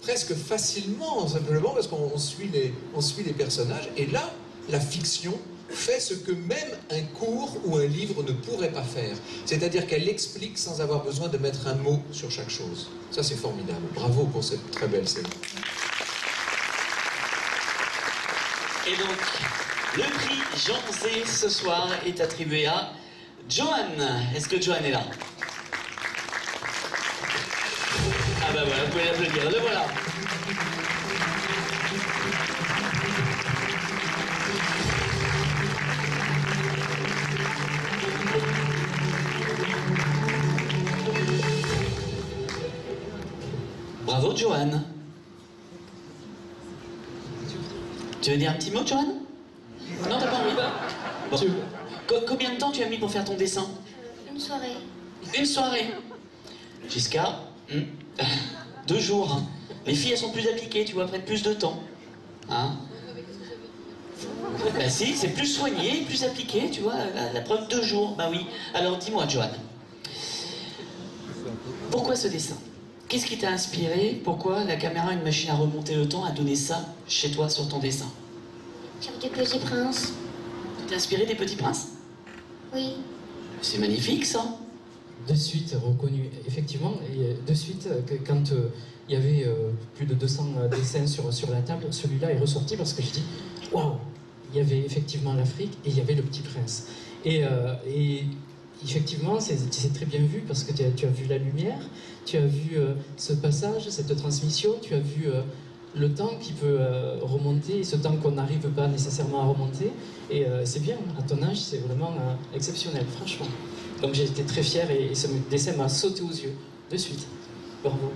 presque facilement, simplement parce qu'on suit les personnages. Et là, la fiction fait ce que même un cours ou un livre ne pourrait pas faire. C'est-à-dire qu'elle explique sans avoir besoin de mettre un mot sur chaque chose. Ça, c'est formidable. Bravo pour cette très belle série. Et donc, le prix Jean Zé ce soir est attribué à Joanne. Est-ce que Joanne est là? Ah bah voilà, vous pouvez l'applaudir. Le voilà. Bravo, Joanne. Tu veux dire un petit mot, Joanne? Non, t'as pas envie? Bon. Combien de temps tu as mis pour faire ton dessin? Une soirée. Une soirée? Jusqu'à 2 jours. Hein. Les filles, elles sont plus appliquées, tu vois, prennent plus de temps. Hein? Bah si, c'est plus soigné, plus appliqué, tu vois, la preuve 2 jours. Bah oui. Alors dis-moi, Joanne, pourquoi ce dessin? Qu'est-ce qui t'a inspiré? Pourquoi la caméra, une machine à remonter le temps, a donné ça chez toi sur ton dessin? Sur des petits princes. T'es inspiré des Petits Princes? Oui. C'est magnifique, ça. De suite reconnu, effectivement, et de suite, quand il y avait plus de 200 dessins sur la table, celui-là est ressorti parce que je dis, waouh, il y avait effectivement l'Afrique et il y avait le Petit Prince. Et effectivement, c'est très bien vu parce que tu as vu la lumière, tu as vu ce passage, cette transmission, tu as vu le temps qui peut remonter, et ce temps qu'on n'arrive pas nécessairement à remonter. Et c'est bien, à ton âge, c'est vraiment exceptionnel, franchement. Donc j'ai été très fier et ce dessin m'a sauté aux yeux, de suite. Bravo.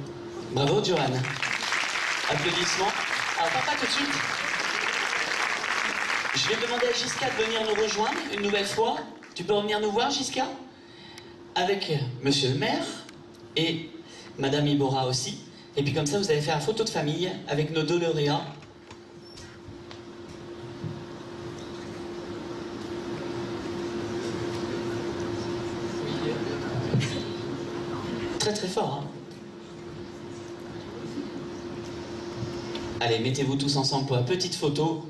Bravo, Joanne. Applaudissements. Alors, pas tout de suite. Je vais demander à Giska de venir nous rejoindre une nouvelle fois. Tu peux revenir nous voir, Giska? Avec Monsieur le maire et Madame Ibora aussi. Et puis comme ça, vous allez faire une photo de famille avec nos 2 lauréats. Très très fort, hein? Allez, mettez-vous tous ensemble pour la petite photo.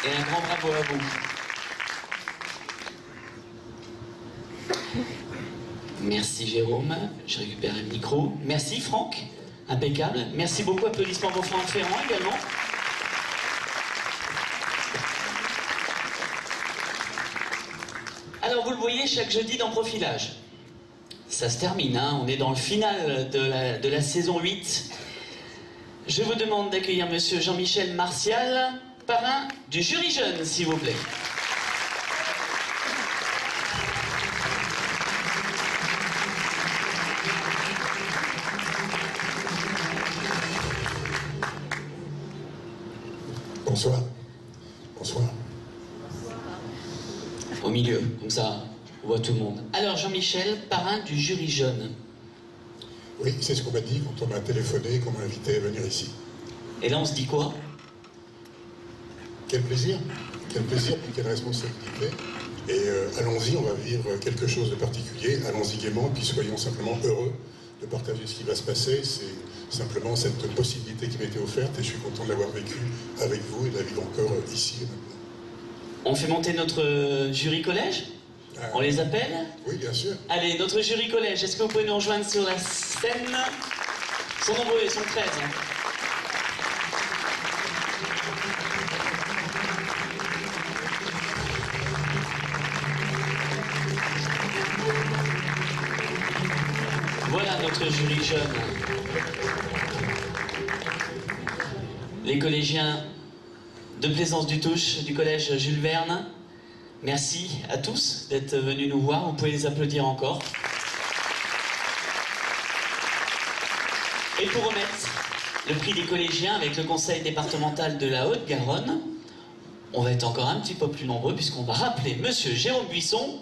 Et un grand bravo à vous. Merci Jérôme, je récupère le micro. Merci Franck, impeccable. Merci beaucoup, applaudissements pour Franck Ferrand également. Alors vous le voyez, chaque jeudi dans Profilage. Ça se termine, hein, on est dans le final de la saison 8. Je vous demande d'accueillir monsieur Jean-Michel Martial, parrain du jury jeune, s'il vous plaît. Bonsoir. Bonsoir. Au milieu, comme ça, on voit tout le monde. Alors, Jean-Michel, parrain du jury jeune. Oui, c'est ce qu'on m'a dit quand on m'a téléphoné, qu'on m'a invité à venir ici. Et là, on se dit quoi? Quel plaisir et quelle responsabilité. Et allons-y, on va vivre quelque chose de particulier. Allons-y gaiement, et puis soyons simplement heureux de partager ce qui va se passer. C'est simplement cette possibilité qui m'a été offerte, et je suis content de l'avoir vécu avec vous et de la vivre encore ici et maintenant. On fait monter notre jury collège? On les appelle? Oui, bien sûr. Allez, notre jury collège, est-ce que vous pouvez nous rejoindre sur la scène? Ils sont nombreux, ils sont 13. Voilà notre jury jeune. Les collégiens de Plaisance-du-Touche du collège Jules Verne. Merci à tous d'être venus nous voir. Vous pouvez les applaudir encore. Et pour remettre le prix des collégiens avec le conseil départemental de la Haute-Garonne, on va être encore un petit peu plus nombreux puisqu'on va rappeler Monsieur Jérôme Buisson.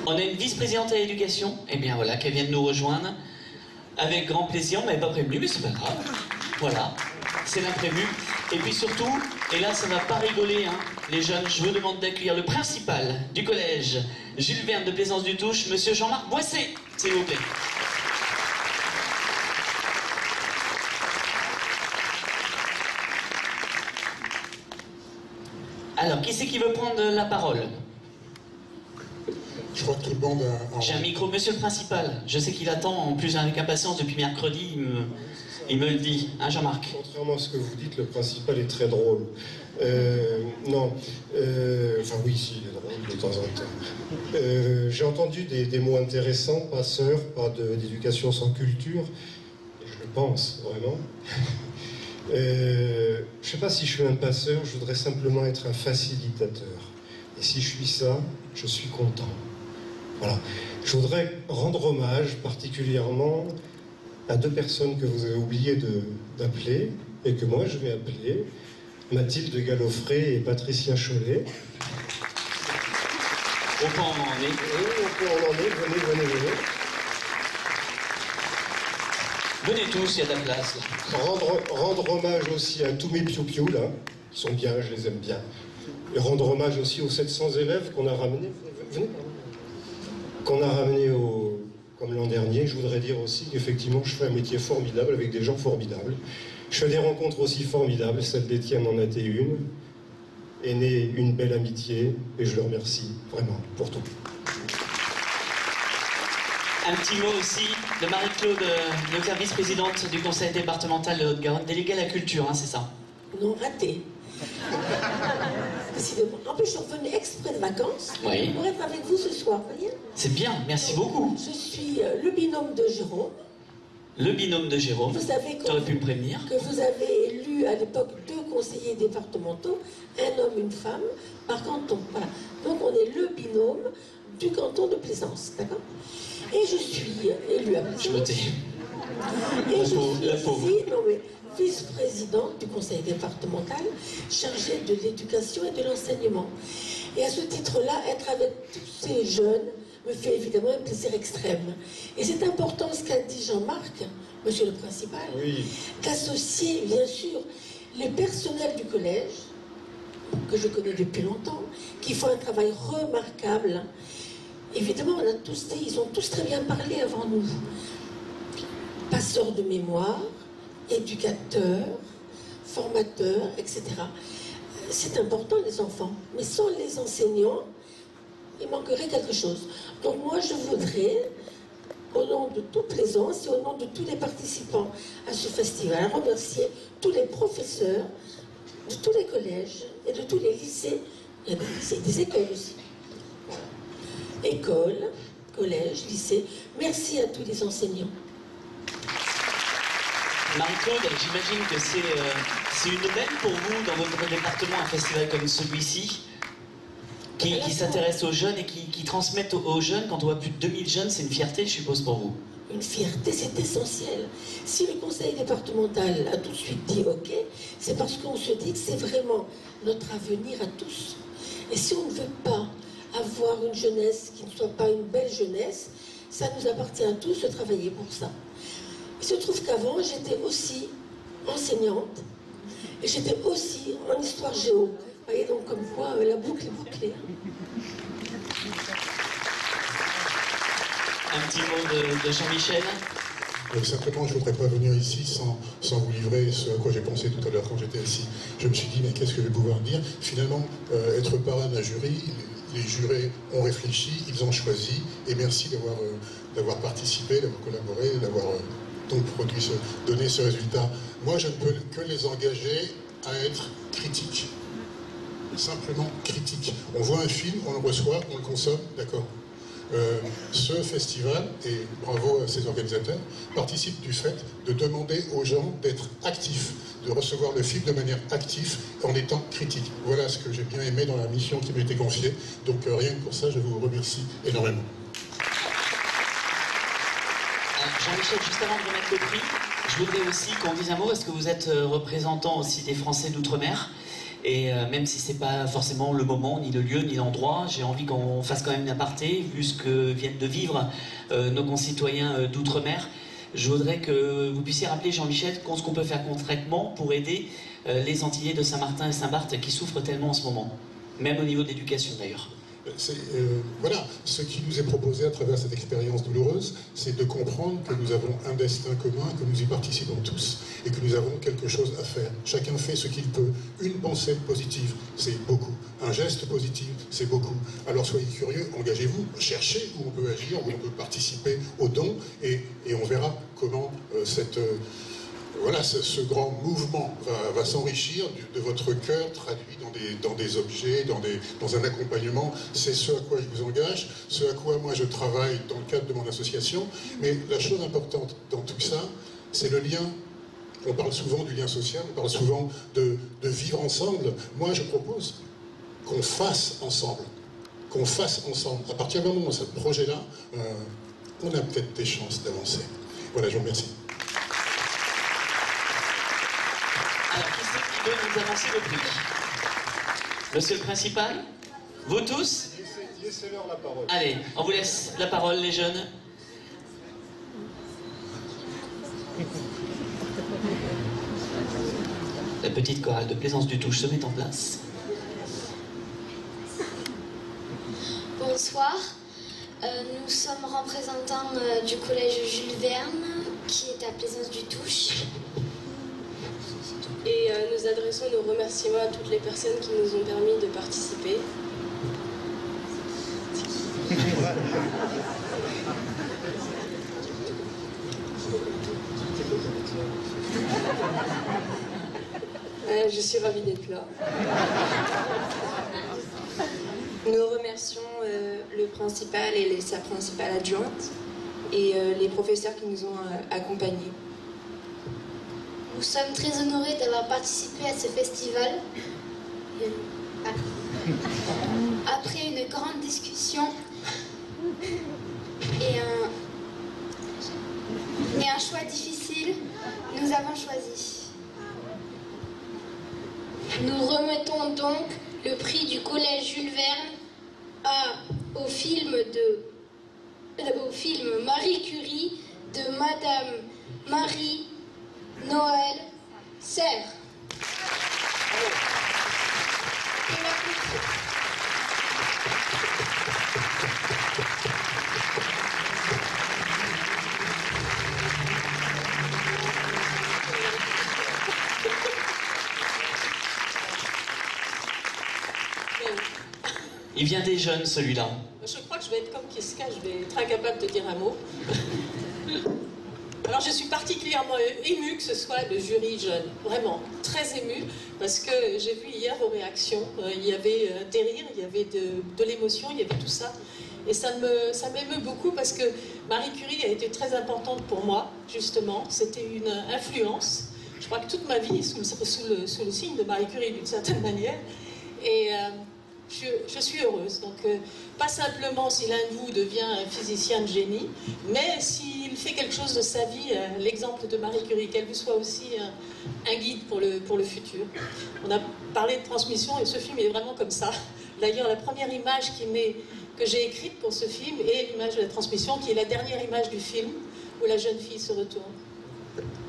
On a une vice-présidente à l'éducation, et bien voilà, qu'elle vient de nous rejoindre. Avec grand plaisir, on m'avait pas prévenu, mais c'est pas grave. Voilà, c'est l'imprévu. Et puis surtout, et là ça va pas rigoler, hein, les jeunes, je vous demande d'accueillir le principal du collège Jules Verne de Plaisance-du-Touche, Monsieur Jean-Marc Boissé, s'il vous plaît. Alors, qui c'est qui veut prendre la parole? Je crois que tout le monde a... J'ai un micro, monsieur le principal. Je sais qu'il attend en plus avec impatience depuis mercredi, il me le dit. Hein, Jean-Marc? Contrairement à ce que vous dites, le principal est très drôle. Non. Enfin oui, si, il est drôle de temps en temps. J'ai entendu des mots intéressants, passeurs, pas d'éducation sans culture. Et je le pense, vraiment. Je ne sais pas si je suis un passeur, je voudrais simplement être un facilitateur. Et si je suis ça, je suis content. Voilà. Je voudrais rendre hommage particulièrement à deux personnes que vous avez oublié d'appeler, et que moi je vais appeler, Mathilde Gallofré et Patricia Chollet. Au point où on en est. Oui, au point où on en est, venez. Venez tous, il y a de la place. Là. Rendre hommage aussi à tous mes piou-piou, là, qui sont bien, je les aime bien. Et rendre hommage aussi aux 700 élèves qu'on a ramenés. Venez. Qu'on a ramenés comme l'an dernier. Je voudrais dire aussi qu'effectivement, je fais un métier formidable avec des gens formidables. Je fais des rencontres aussi formidables. Celle d'Étienne en a été une. Est née une belle amitié. Et je le remercie vraiment pour tout. Un petit mot aussi de Marie-Claude, notre vice-présidente du conseil départemental de Haute-Garonne, déléguée à la culture, hein, c'est ça? Non, raté. Décidément. En plus, je suis revenue exprès de vacances pour être avec vous ce soir, vous voyez? C'est bien, merci beaucoup. Je suis le binôme de Jérôme. Le binôme de Jérôme. Vous savez tu aurais pu me prévenir. Que vous avez élu à l'époque 2 conseillers départementaux, un homme, une femme, par canton. Voilà. Donc on est le binôme du canton de Plaisance, d'accord? Et je suis élue à Plaisance. Je me tais. Et je suis aussi vice-présidente du conseil départemental chargée de l'éducation et de l'enseignement. Et à ce titre-là, être avec tous ces jeunes me fait évidemment un plaisir extrême. Et c'est important ce qu'a dit Jean-Marc, monsieur le principal, d'associer bien sûr les personnels du collège, que je connais depuis longtemps, qui font un travail remarquable. Évidemment, on a tous dit, ils ont tous très bien parlé avant nous. Passeurs de mémoire, éducateurs, formateurs, etc. C'est important les enfants, mais sans les enseignants, il manquerait quelque chose. Donc moi je voudrais, au nom de toute Plaisance et au nom de tous les participants à ce festival, remercier tous les professeurs de tous les collèges et de tous les lycées. Il y a des lycées, des écoles aussi. Écoles, collèges, lycées. Merci à tous les enseignants. Marie-Claude, j'imagine que c'est une aubaine pour vous, dans votre département, un festival comme celui-ci, qui s'intéresse aux jeunes et qui transmettent aux jeunes. Quand on voit plus de 2000 jeunes, c'est une fierté, je suppose, pour vous. une fierté, c'est essentiel. Si le conseil départemental a tout de suite dit OK, c'est parce qu'on se dit que c'est vraiment notre avenir à tous. Et si on ne veut pas avoir une jeunesse qui ne soit pas une belle jeunesse, ça nous appartient à tous de travailler pour ça. Il se trouve qu'avant, j'étais aussi enseignante et j'étais aussi en histoire géo. Vous voyez, donc comme quoi la boucle est bouclée. Un petit mot de Jean-Michel. Simplement, je ne voudrais pas venir ici sans vous livrer ce à quoi j'ai pensé tout à l'heure quand j'étais assis. Je me suis dit, mais qu'est-ce que je vais pouvoir dire? Finalement, être parrain d'un jury, les jurés ont réfléchi, ils ont choisi, et merci d'avoir participé, d'avoir collaboré, d'avoir donc donné ce résultat. Moi, je ne peux que les engager à être critiques. Simplement critiques. On voit un film, on le reçoit, on le consomme, d'accord. Ce festival, et bravo à ses organisateurs, participe du fait de demander aux gens d'être actifs, de recevoir le film de manière active en étant critique. Voilà ce que j'ai bien aimé dans la mission qui m'a été confiée. Donc rien que pour ça, je vous remercie énormément. Jean-Michel, juste avant de remettre le prix, je voudrais aussi qu'on dise un mot, parce que vous êtes représentant aussi des Français d'outre-mer. Et même si c'est pas forcément le moment, ni le lieu, ni l'endroit, j'ai envie qu'on fasse quand même une aparté, vu ce que viennent de vivre nos concitoyens d'outre-mer. Je voudrais que vous puissiez rappeler, Jean-Michel, ce qu'on peut faire concrètement pour aider les Antillais de Saint-Martin et Saint-Barth qui souffrent tellement en ce moment, même au niveau de l'éducation d'ailleurs. Voilà, ce qui nous est proposé à travers cette expérience douloureuse, c'est de comprendre que nous avons un destin commun, que nous y participons tous, et que nous avons quelque chose à faire. Chacun fait ce qu'il peut. Une pensée positive, c'est beaucoup. Un geste positif, c'est beaucoup. Alors soyez curieux, engagez-vous, cherchez où on peut agir, où on peut participer aux dons, et on verra comment ce grand mouvement va s'enrichir de votre cœur traduit dans des objets, dans un accompagnement. C'est ce à quoi je vous engage, ce à quoi moi je travaille dans le cadre de mon association. Mais la chose importante dans tout ça, c'est le lien. On parle souvent du lien social, on parle souvent de vivre ensemble. Moi je propose qu'on fasse ensemble. Qu'on fasse ensemble. À partir du moment où ce projet-là, on a peut-être des chances d'avancer. Voilà, je vous remercie. Alors, qui c'est qui veut nous avancer le prix? Monsieur le principal? Vous tous? Laissez-leur la parole. Allez, on vous laisse la parole, les jeunes. La petite chorale de Plaisance du Touche se met en place. Bonsoir, nous sommes représentants du collège Jules Verne, qui est à Plaisance du Touche. Et nous adressons nos remerciements à toutes les personnes qui nous ont permis de participer. Je suis ravie d'être là. Nous remercions le principal et sa principale adjointe et les professeurs qui nous ont accompagnés. Nous sommes très honorés d'avoir participé à ce festival. Après une grande discussion et un choix difficile, nous avons choisi. Nous remettons donc le prix du collège Jules Verne au film Marie Curie de Madame Marie Noël Serre. Il vient des jeunes, celui-là. Je crois que je vais être comme Kiska, je vais être incapable de dire un mot. Alors je suis particulièrement émue que ce soit le jury jeune, vraiment très émue, parce que j'ai vu hier vos réactions, il y avait des rires, il y avait de l'émotion, il y avait tout ça. Et ça m'émeut beaucoup parce que Marie Curie a été très importante pour moi, justement. C'était une influence. Je crois que toute ma vie est sous le signe de Marie Curie, d'une certaine manière. Et je suis heureuse. Donc, pas simplement si l'un de vous devient un physicien de génie, mais s'il fait quelque chose de sa vie, l'exemple de Marie Curie, qu'elle vous soit aussi un guide pour le futur. On a parlé de transmission et ce film est vraiment comme ça. D'ailleurs, la première image que j'ai écrite pour ce film est l'image de la transmission, qui est la dernière image du film, où la jeune fille se retourne.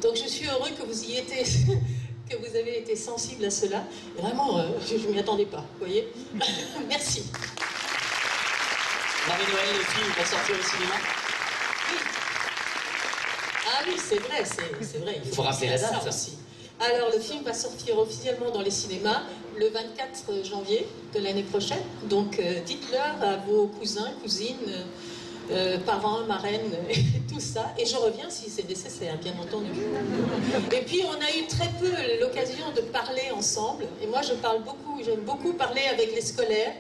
Donc je suis heureux que vous y étiez, que vous avez été sensible à cela. Et vraiment, je ne m'y attendais pas, vous voyez. Merci. Marie-Noël, le film va sortir au cinéma? Oui. Ah oui, c'est vrai, c'est vrai. Il faut rappeler la date aussi. Alors, le film va sortir officiellement dans les cinémas le 24 janvier de l'année prochaine. Donc, dites-leur à vos cousins, cousines, parents, marraines, et tout ça. Et je reviens si c'est nécessaire, bien entendu. Et puis, on a eu très peu l'occasion de parler ensemble. Et moi, j'aime beaucoup parler avec les scolaires.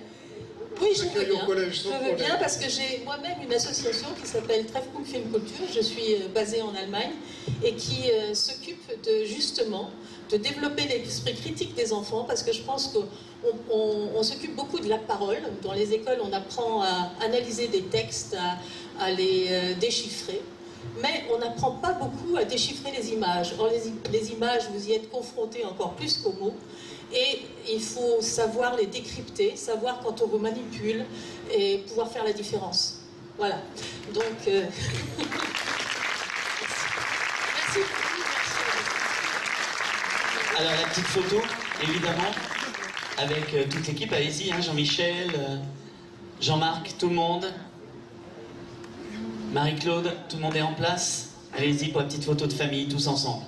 Oui, je veux bien. Je veux bien parce que j'ai moi-même une association qui s'appelle Treffpunkt Film Culture. Je suis basée en Allemagne et qui s'occupe justement de développer l'esprit critique des enfants, parce que je pense qu'on s'occupe beaucoup de la parole. Dans les écoles, on apprend à analyser des textes, à les déchiffrer. Mais on n'apprend pas beaucoup à déchiffrer les images. Or, les images, vous y êtes confrontés encore plus qu'aux mots. Et il faut savoir les décrypter, savoir quand on vous manipule et pouvoir faire la différence. Voilà. Donc, merci. Alors la petite photo, évidemment, avec toute l'équipe. Allez-y, hein, Jean-Michel, Jean-Marc, tout le monde. Marie-Claude, tout le monde est en place. Allez-y pour la petite photo de famille, tous ensemble.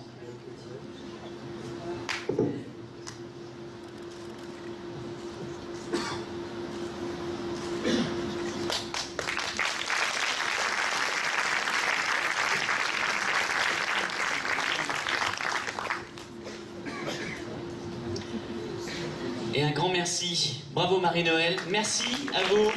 Et un grand merci. Bravo Marie-Noël. Merci à vous.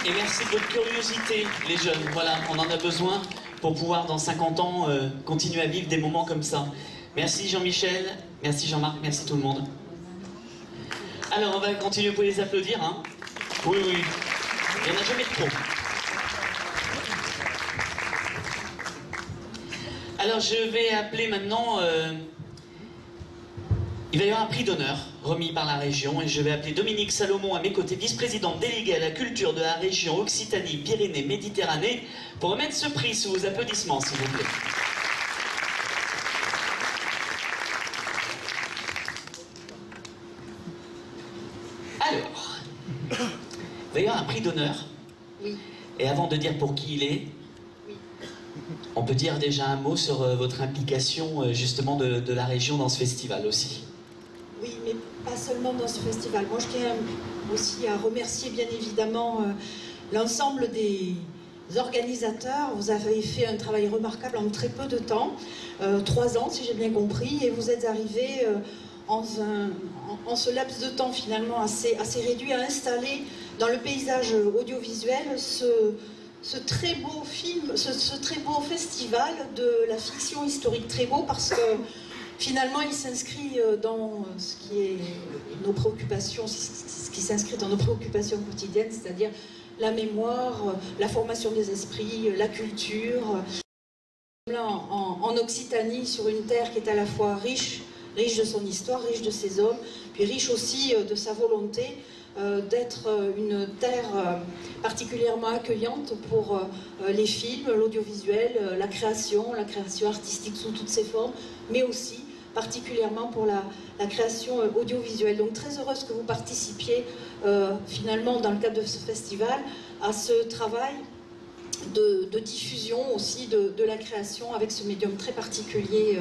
Et merci de votre curiosité, les jeunes. Voilà, on en a besoin pour pouvoir, dans 50 ans, continuer à vivre des moments comme ça. Merci Jean-Michel, merci Jean-Marc, merci tout le monde. Alors, on va continuer, vous pouvez les applaudir, hein? Oui, oui. Il n'y en a jamais de trop. Alors, je vais appeler maintenant... Il va y avoir un prix d'honneur remis par la région et je vais appeler Dominique Salomon à mes côtés, vice-présidente déléguée à la culture de la région Occitanie-Pyrénées-Méditerranée, pour remettre ce prix sous vos applaudissements, s'il vous plaît. Alors, il va y avoir un prix d'honneur. Oui. Et avant de dire pour qui il est, on peut dire déjà un mot sur votre implication justement de la région dans ce festival aussi. Oui, mais pas seulement dans ce festival. Moi, je tiens aussi à remercier bien évidemment l'ensemble des organisateurs. Vous avez fait un travail remarquable en très peu de temps, 3 ans si j'ai bien compris, et vous êtes arrivés en ce laps de temps finalement assez réduit à installer dans le paysage audiovisuel ce très beau film, ce très beau festival de la fiction historique, très beau parce que finalement il s'inscrit dans ce qui est nos préoccupations, ce qui s'inscrit dans nos préoccupations quotidiennes, c'est-à-dire la mémoire, la formation des esprits, la culture. Là, en Occitanie, sur une terre qui est à la fois riche de son histoire, riche de ses hommes, puis riche aussi de sa volonté d'être une terre particulièrement accueillante pour les films, l'audiovisuel, la création artistique sous toutes ses formes, mais aussi particulièrement pour la création audiovisuelle. Donc très heureuse que vous participiez finalement dans le cadre de ce festival à ce travail de diffusion aussi de la création avec ce médium très particulier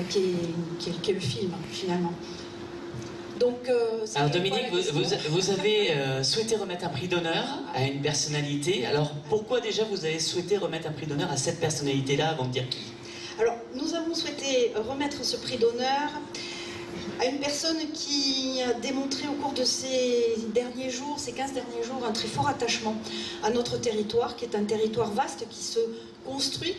qui est le film finalement. Donc, alors Dominique, vous avez souhaité remettre un prix d'honneur à une personnalité. Alors pourquoi déjà vous avez souhaité remettre un prix d'honneur à cette personnalité-là avant de dire qui? Alors nous avons souhaité remettre ce prix d'honneur à une personne qui a démontré au cours de ces derniers jours, ces 15 derniers jours, un très fort attachement à notre territoire, qui est un territoire vaste, qui se construit,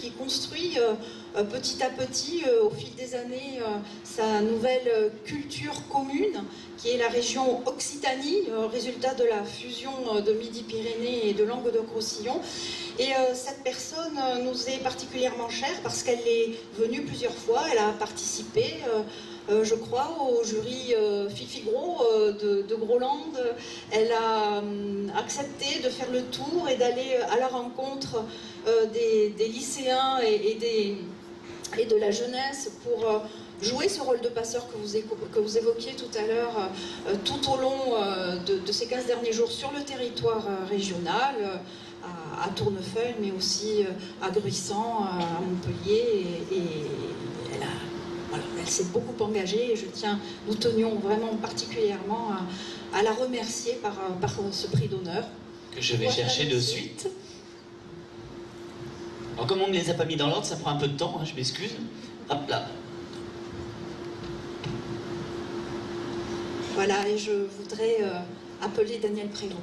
petit à petit, au fil des années, sa nouvelle culture commune, qui est la région Occitanie, résultat de la fusion de Midi-Pyrénées et de Languedoc-Roussillon. Et cette personne nous est particulièrement chère parce qu'elle est venue plusieurs fois, elle a participé, je crois, au jury Fifigro de Groland. Elle a accepté de faire le tour et d'aller à la rencontre des lycéens et de la jeunesse pour jouer ce rôle de passeur que vous évoquiez tout à l'heure, tout au long de ces 15 derniers jours sur le territoire régional, à Tournefeuille, mais aussi à Gruissant, à Montpellier, et elle s'est beaucoup engagée, et nous tenions vraiment particulièrement à la remercier par ce prix d'honneur. Que je vais chercher de suite. Alors comme on ne les a pas mis dans l'ordre, ça prend un peu de temps, hein, je m'excuse. Hop là. Voilà, et je voudrais appeler Daniel Prévost.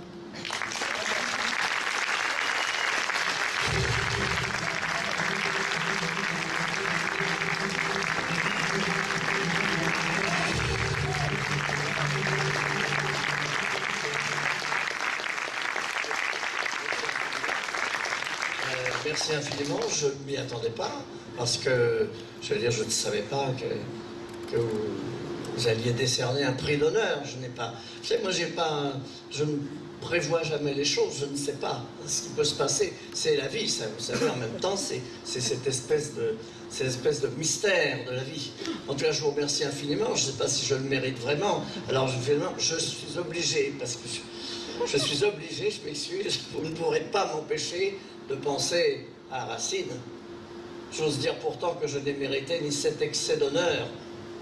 Merci infiniment, je ne m'y attendais pas, parce que, je veux dire, je ne savais pas que vous alliez décerner un prix d'honneur. Je n'ai pas... Vous savez, moi, je ne prévois jamais les choses, je ne sais pas ce qui peut se passer. C'est la vie, ça, vous savez, en même temps, c'est cette espèce de mystère de la vie. En tout cas, je vous remercie infiniment, je ne sais pas si je le mérite vraiment. Alors, je suis obligé, parce que je suis obligé, je m'excuse, vous ne pourrez pas m'empêcher de penser à Racine. J'ose dire pourtant que je n'ai mérité ni cet excès d'honneur,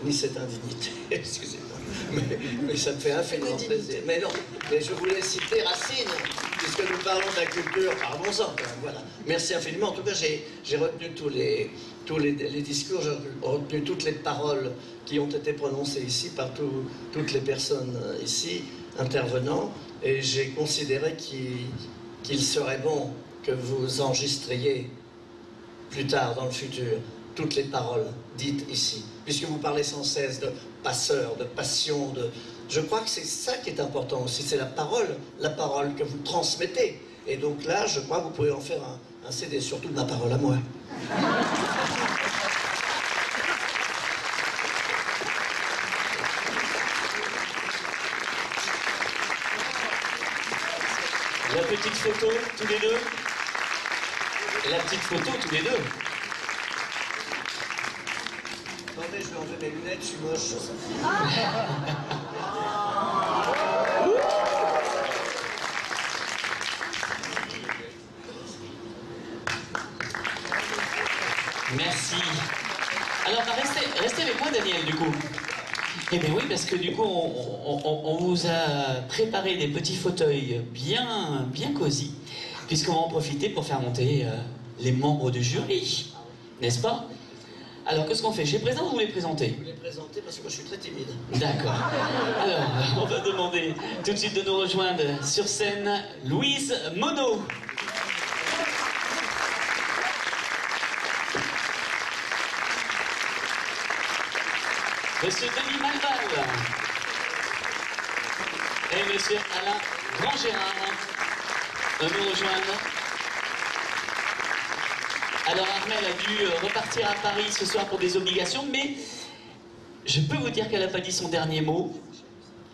ni cette indignité. Excusez-moi. Mais ça me fait infiniment plaisir. Mais non, mais je voulais citer Racine, puisque nous parlons de la culture. Parlons-en quand même, voilà. Merci infiniment. En tout cas, j'ai retenu tous les discours, j'ai retenu toutes les paroles qui ont été prononcées ici par toutes les personnes ici intervenant, et j'ai considéré qu'il serait bon que vous enregistriez plus tard dans le futur toutes les paroles dites ici, puisque vous parlez sans cesse de passeur, de passion, je crois que c'est ça qui est important aussi, c'est la parole que vous transmettez. Et donc là, je crois que vous pouvez en faire un CD, surtout de ma parole à moi. La petite photo, tous les deux. La petite photo, tous les deux. Attendez, je vais enlever mes lunettes, je suis moche. Merci. Alors, restez avec moi, Daniel, du coup. Eh bien oui, parce que du coup, on vous a préparé des petits fauteuils bien cosy, puisqu'on va en profiter pour faire monter les membres du jury, n'est-ce pas? Alors, qu'est-ce qu'on fait? Je les présente ou vous les présentez? Vous les présentez parce que moi je suis très timide. D'accord. Alors, on va demander tout de suite de nous rejoindre sur scène Louise Monod. Monsieur Denis Malval et Monsieur Alain Grand-Gérard de nous rejoindre. Alors Armelle a dû repartir à Paris ce soir pour des obligations, mais je peux vous dire qu'elle n'a pas dit son dernier mot.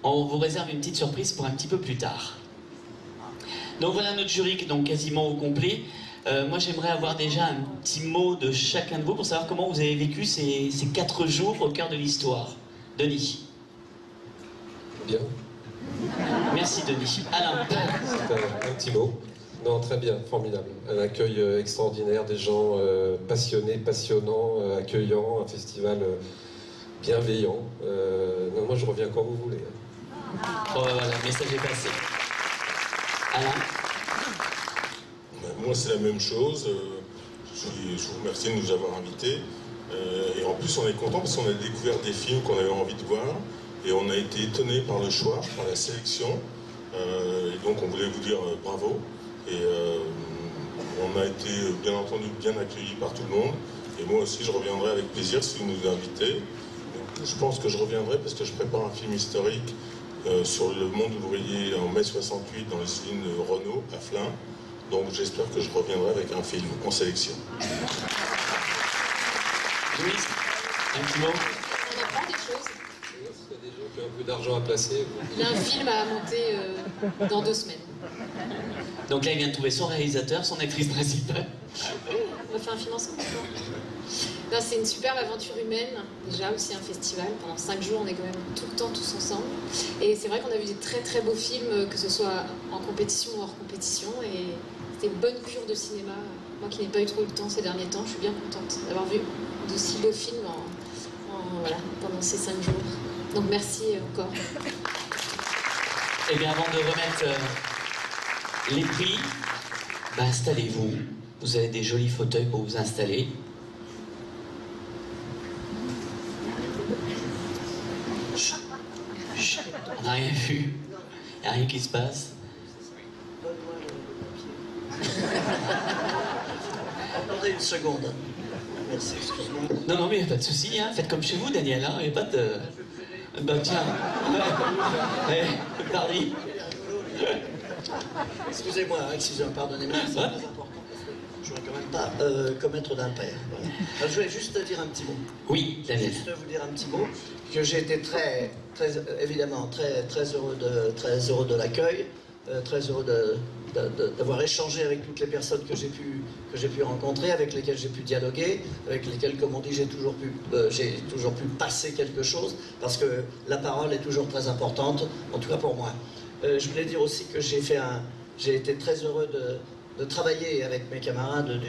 On vous réserve une petite surprise pour un petit peu plus tard. Donc voilà notre jury donc quasiment au complet. Moi j'aimerais avoir déjà un petit mot de chacun de vous pour savoir comment vous avez vécu ces 4 jours au cœur de l'histoire. Denis. Bien. Merci Denis. Alain. C'est un petit mot. Non, très bien, formidable. Un accueil extraordinaire, des gens passionnés, passionnants, accueillants, un festival bienveillant. Non, moi je reviens quand vous voulez. Bon voilà, le message est passé. Alain. Moi, c'est la même chose. Je vous remercie de nous avoir invités. Et en plus, on est content parce qu'on a découvert des films qu'on avait envie de voir. Et on a été étonné par le choix, par la sélection. Et donc, on voulait vous dire bravo. Et on a été, bien entendu, bien accueillis par tout le monde. Et moi aussi, je reviendrai avec plaisir si vous nous invitez. Je pense que je reviendrai parce que je prépare un film historique sur le monde ouvrier en mai 68 dans les usines Renault à Flins. Donc j'espère que je reviendrai avec un film en sélection. Louis, un petit mot. On apprend des choses. S'il y a des gens qui ont un peu d'argent à placer. Il a un film à monter dans 2 semaines. Donc là, il vient de trouver son réalisateur, son actrice principale. On va faire un film ensemble. Non, c'est une superbe aventure humaine, déjà aussi un festival. Pendant 5 jours, on est quand même tout le temps tous ensemble. Et c'est vrai qu'on a vu des très très beaux films, que ce soit en compétition ou hors compétition. Et c'était une bonne cure de cinéma. Moi qui n'ai pas eu trop le temps ces derniers temps, je suis bien contente d'avoir vu de si beaux films voilà, pendant ces 5 jours. Donc merci encore. Et bien avant de remettre les prix, installez-vous. Vous avez des jolis fauteuils pour vous installer. On n'a rien vu. Il n'y a rien qui se passe. Attendez une seconde. Merci, excuse-moi. Non, mais il n'y a pas de souci, hein. Faites comme chez vous, Daniel, hein. Il n'y a pas de... tiens. Pardi. Excusez-moi, excusez-moi, pardonnez-moi, c'est très important. Je ne voudrais quand même pas commettre d'impair. Voilà. Alors, je voulais juste dire un petit mot. Oui, Daniel. Juste vous dire un petit mot, que j'ai été évidemment très heureux de l'accueil, très heureux d'avoir échangé avec toutes les personnes que j'ai pu rencontrer, avec lesquelles j'ai pu dialoguer, avec lesquelles, comme on dit, j'ai toujours pu passer quelque chose, parce que la parole est toujours très importante, en tout cas pour moi. Je voulais dire aussi que j'ai été très heureux de travailler avec mes camarades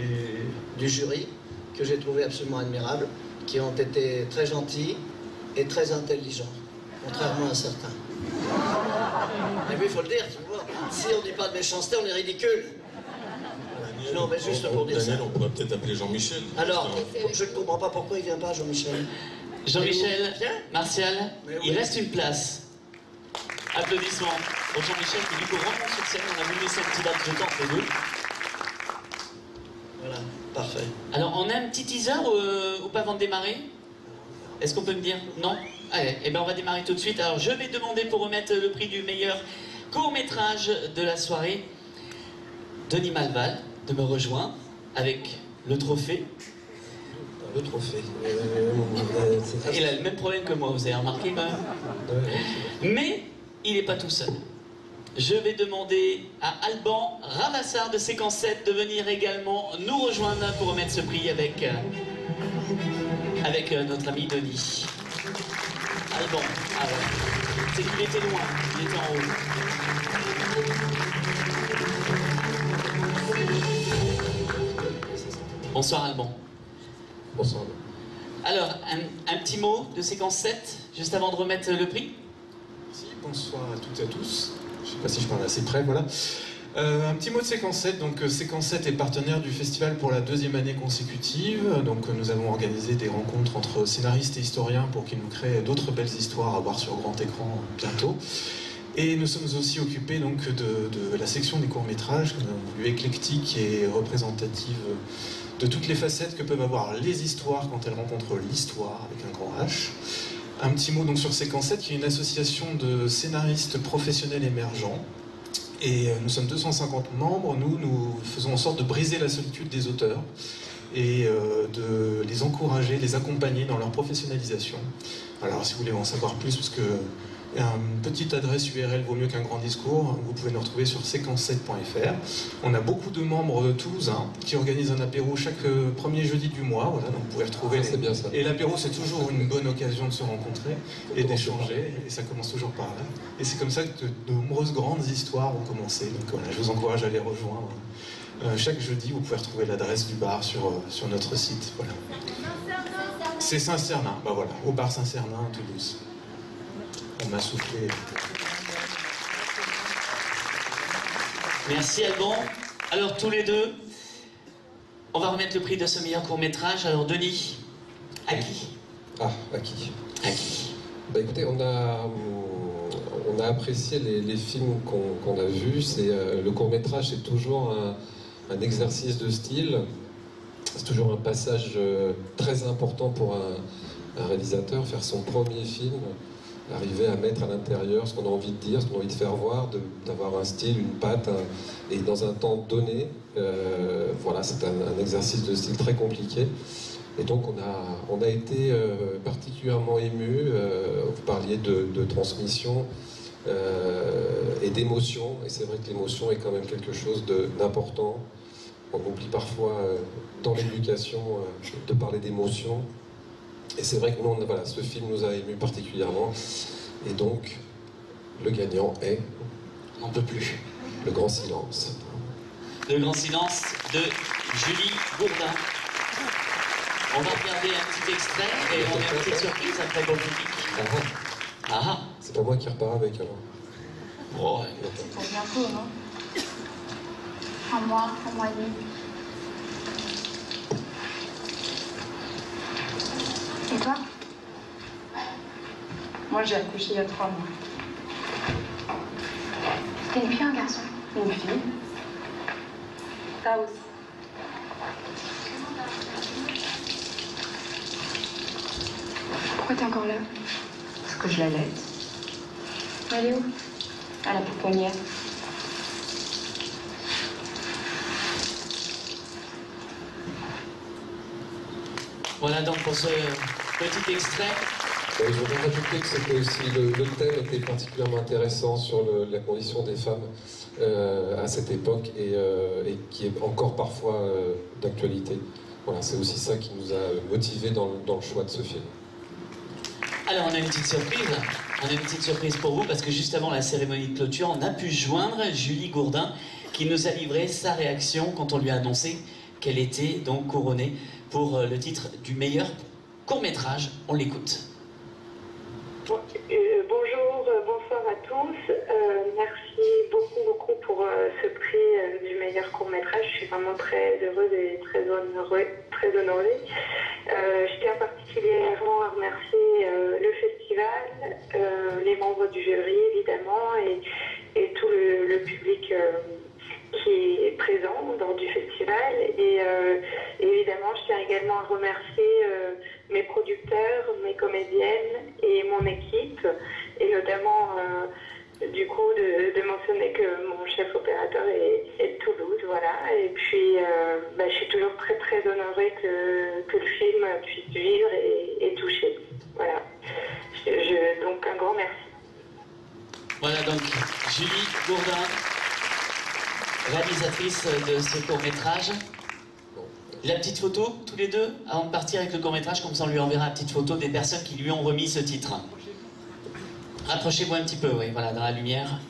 du jury, que j'ai trouvé absolument admirables, qui ont été très gentils et très intelligents, contrairement à certains. Mais oui, il faut le dire, tu vois. Si on ne dit pas de méchanceté, on est ridicule. Daniel, non, mais juste pour dire Daniel, ça. on pourrait peut-être appeler Jean-Michel. Alors, je ne comprends pas pourquoi il ne vient pas, Jean-Michel. Jean-Michel, Martial, oui. Il reste une place. Applaudissements pour Jean-Michel qui, du coup, remonte sur scène. On a voulu laisser un petit laps de temps entre deux. Voilà, parfait. Alors, on a un petit teaser ou pas avant de démarrer? Est-ce qu'on peut me dire? Non? Allez, eh ben on va démarrer tout de suite. Alors, je vais demander pour remettre le prix du meilleur court-métrage de la soirée, Denis Malval, de me rejoindre avec le trophée. Le trophée. Il a le même problème que moi, vous avez remarqué quand même. Mais il n'est pas tout seul. Je vais demander à Alban Ravassar de Séquence 7 de venir également nous rejoindre pour remettre ce prix avec notre ami Denis. Alban, ah ouais. C'est qu'il était loin, il était en haut. Bonsoir Alban. Bonsoir. Alors, un petit mot de Séquence 7, juste avant de remettre le prix. Merci, bonsoir à toutes et à tous. Je ne sais pas si je parle assez près, voilà. Un petit mot de Séquence 7. Donc, Séquence 7 est partenaire du festival pour la 2e année consécutive. Donc, nous avons organisé des rencontres entre scénaristes et historiens pour qu'ils nous créent d'autres belles histoires à voir sur grand écran bientôt. Et nous sommes aussi occupés donc, de la section des courts-métrages, que nous avons voulu éclectique et représentative de toutes les facettes que peuvent avoir les histoires quand elles rencontrent l'histoire avec un grand H. Un petit mot donc sur Séquence 7, qui est une association de scénaristes professionnels émergents. Et nous sommes 250 membres. Nous faisons en sorte de briser la solitude des auteurs et de les encourager, les accompagner dans leur professionnalisation. Alors si vous voulez en savoir plus, parce que une petite adresse URL vaut mieux qu'un grand discours, vous pouvez nous retrouver sur séquence7.fr. On a beaucoup de membres toulousains qui organisent un apéro chaque premier jeudi du mois, voilà, donc vous pouvez retrouver... C'est bien ça. Et l'apéro, c'est toujours une bonne occasion de se rencontrer et d'échanger, et ça commence toujours par là. Et c'est comme ça que de nombreuses grandes histoires ont commencé, donc voilà, je vous encourage à les rejoindre. Chaque jeudi, vous pouvez retrouver l'adresse du bar sur notre site, voilà. C'est Saint-Cernin, bah voilà, au bar Saint-Cernin à Toulouse. On m'a soufflé. Merci Alban. Alors tous les deux, on va remettre le prix de ce meilleur court-métrage. Alors Denis, À qui? Ah, à qui? À qui? Bah écoutez, on a apprécié les films qu'on a vus. Le court-métrage, c'est toujours un exercice de style. C'est toujours un passage très important pour un réalisateur, faire son premier film, arriver à mettre à l'intérieur ce qu'on a envie de dire, ce qu'on a envie de faire voir, d'avoir un style, une patte, et dans un temps donné. Voilà, c'est un exercice de style très compliqué. Et donc on a été particulièrement émus. Vous parliez de transmission et d'émotion, et c'est vrai que l'émotion est quand même quelque chose d'important. On oublie parfois dans l'éducation de parler d'émotion. Et c'est vrai que nous, voilà, ce film nous a émus particulièrement. Et donc, le gagnant est... On n'en peut plus. Le Grand Silence. Le Grand Silence de Julie Gourdin. On va regarder un petit extrait et on a une petite surprise après pour le public. Ah. C'est pas moi qui repars avec alors. Oh, c'est pour bientôt, non? Un mois et demi. Et toi? Moi, j'ai accouché il y a 3 mois. C'était une fille ou un garçon? Une fille. T'as aussi. Pourquoi t'es encore là? Parce que je l'allaite. Elle est où? À la pouponnière. Voilà donc pour ce petit extrait. Je voudrais rajouter que c'était aussi le thème était particulièrement intéressant sur la condition des femmes à cette époque et qui est encore parfois d'actualité. Voilà, c'est aussi ça qui nous a motivés dans le choix de ce film. Alors on a une petite surprise. On a une petite surprise pour vous parce que juste avant la cérémonie de clôture, on a pu joindre Julie Gourdin qui nous a livré sa réaction quand on lui a annoncé qu'elle était donc couronnée pour le titre du meilleur court-métrage. On l'écoute. Bonjour, bonsoir à tous. Merci beaucoup pour ce prix du meilleur court-métrage. Je suis vraiment très heureuse et très honorée. Je tiens particulièrement à remercier le festival, les membres du jury évidemment et tout le public qui est présent lors du festival. Et évidemment, je tiens également à remercier mes producteurs, mes comédiennes et mon équipe, et notamment du coup de mentionner que mon chef opérateur est de Toulouse, voilà. Et puis je suis toujours très honorée que le film puisse vivre et toucher, voilà. Donc un grand merci. Voilà donc Julie Gourdin, réalisatrice de ce court-métrage. La petite photo, tous les deux, avant de partir avec le court-métrage, comme ça on lui enverra la petite photo des personnes qui lui ont remis ce titre. Rapprochez-vous un petit peu, oui, voilà, dans la lumière.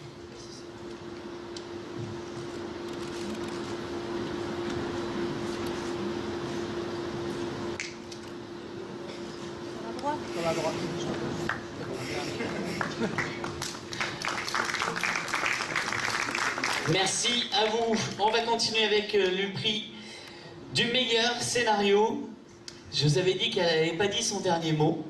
Sur la droite. Merci à vous. On va continuer avec le prix du meilleur scénario. Je vous avais dit qu'elle n'avait pas dit son dernier mot,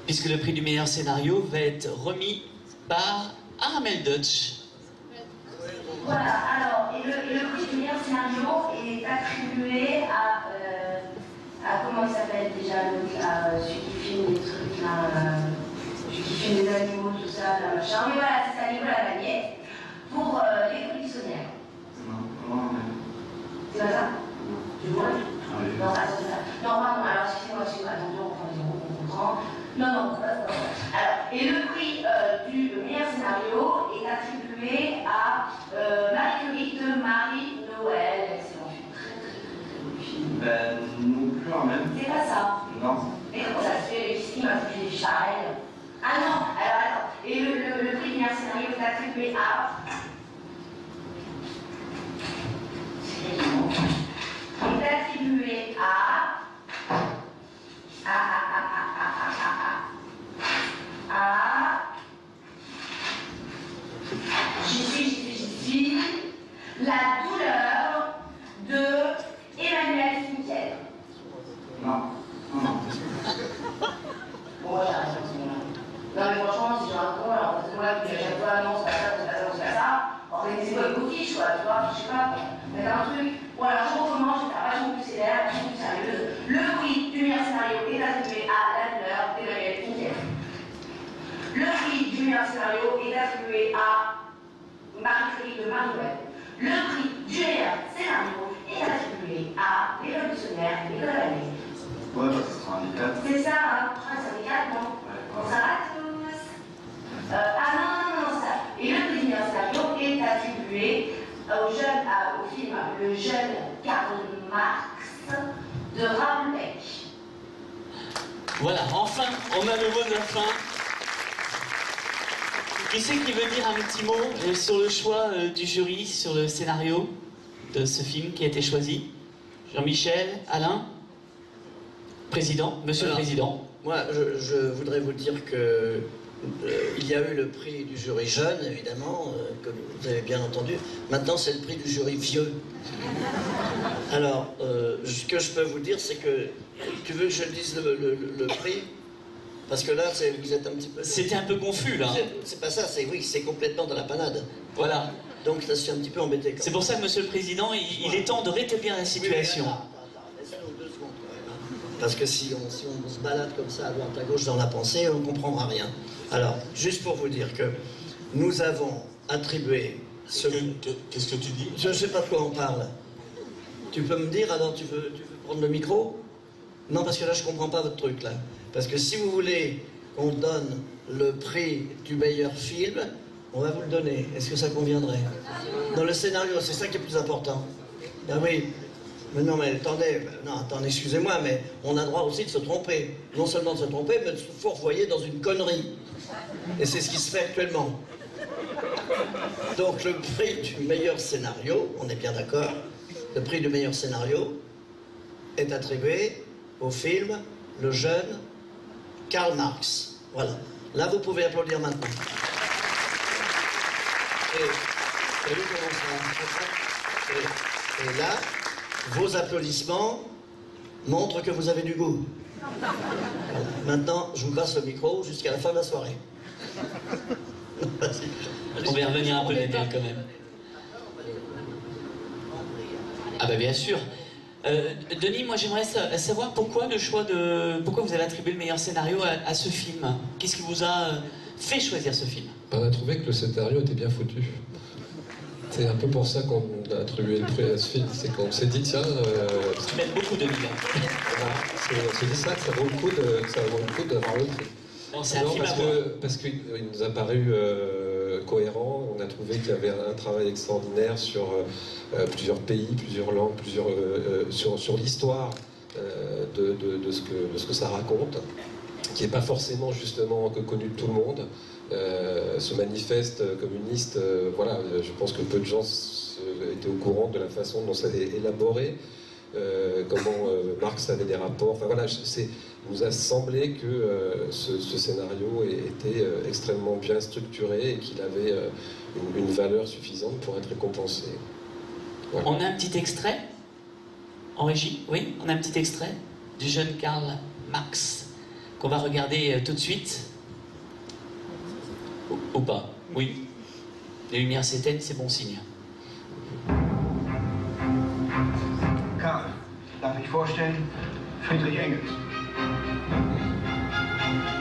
puisque le prix du meilleur scénario va être remis par Armel Deutsch. Voilà, alors, et le prix du meilleur scénario est attribué à comment il s'appelle déjà, celui qui filme les trucs, là, celui qui filme les animaux, tout ça, là, machin. Mais voilà, c'est ça, Nicolas Magnet, pour les Frissonnières. C'est pas ça? Tu vois? Non, c'est ça. Non, pardon, alors excusez-moi, attention, on comprend. Non, pas ça. Alors, et le prix du meilleur scénario est attribué à Marie-Curie de Marie-Noël. Excellent film, très film. Ben, non plus en même. C'est pas ça. Non. Mais comment ça se fait? Ici, m'a fait des charelles. Ah non, alors attends. Et le prix du meilleur scénario est attribué à... est attribué à j'y suis, la douleur de Emmanuel Cimetière. Non. révolutionnaire et de l'année. Ouais, bah, ce sera un des 4. C'est ça, hein? C'est les 4, non? Bonsoir à tous. Ah non, ça. Et le prix du meilleur scénario est attribué au film Le jeune Karl Marx de Raoul Peck. Voilà, enfin, on a le mot de la fin. Qui c'est qui veut dire un petit mot sur le choix du jury, sur le scénario de ce film qui a été choisi? Jean-Michel, Alain, Président, Monsieur le Président. Moi, je voudrais vous dire que il y a eu le prix du jury jeune, évidemment, comme vous avez bien entendu. Maintenant, c'est le prix du jury vieux. Alors, ce que je peux vous dire, c'est que... Tu veux que je dise le prix? Parce que là, vous êtes un petit peu... C'était un peu confus, là. C'est pas ça, oui, c'est complètement dans la panade. Voilà. Donc, ça, je suis un petit peu embêté. C'est pour ça que, Monsieur le Président, il est temps de rétablir la situation. Laissez-nous 2 secondes, quand même. Parce que si on se balade comme ça, à droite à gauche dans la pensée, on ne comprendra rien. Alors, juste pour vous dire que nous avons attribué... Qu'est-ce que tu dis? Je ne sais pas de quoi on parle. Tu peux me dire, alors, tu veux prendre le micro? Non, parce que là, je ne comprends pas votre truc, là. Parce que si vous voulez qu'on donne le prix du meilleur film, on va vous le donner. Est-ce que ça conviendrait? Dans le scénario, c'est ça qui est plus important. Ben oui. Mais non, mais attendez, excusez-moi, mais on a droit aussi de se tromper. Non seulement de se tromper, mais de se fourvoyer dans une connerie. Et c'est ce qui se fait actuellement. Donc le prix du meilleur scénario, on est bien d'accord, le prix du meilleur scénario est attribué au film Le jeune Karl Marx. Voilà. Là, vous pouvez applaudir maintenant. Et là, vos applaudissements montrent que vous avez du goût. Voilà. Maintenant, je vous passe le micro jusqu'à la fin de la soirée. On va y revenir un peu, Daniel, quand même. Ah bah bien sûr. Denis, moi j'aimerais savoir pourquoi le choix de... Pourquoi vous avez attribué le meilleur scénario à ce film? Qu'est-ce qui vous a fait choisir ce film? On a trouvé que le scénario était bien foutu. C'est un peu pour ça qu'on a attribué le prix à ce film. C'est qu'on s'est dit, tiens... Tu mets beaucoup de bien. On s'est dit ça, que ça vaut le coup d'avoir le prix. Parce qu'il nous a paru cohérent. On a trouvé qu'il y avait un travail extraordinaire sur plusieurs pays, plusieurs langues, sur l'histoire de ce que ça raconte, qui n'est pas forcément justement connu de tout le monde. Ce manifeste communiste, voilà, je pense que peu de gens étaient au courant de la façon dont ça est élaboré, comment Marx avait des rapports. Enfin voilà, il nous a semblé que ce scénario était extrêmement bien structuré et qu'il avait une valeur suffisante pour être récompensé. Voilà. On a un petit extrait en régie, oui, on a un petit extrait du jeune Karl Marx qu'on va regarder tout de suite. Ou pas, oui. Les lumières s'éteignent, c'est bon signe. Karl, darf ich vorstellen? Friedrich Engels.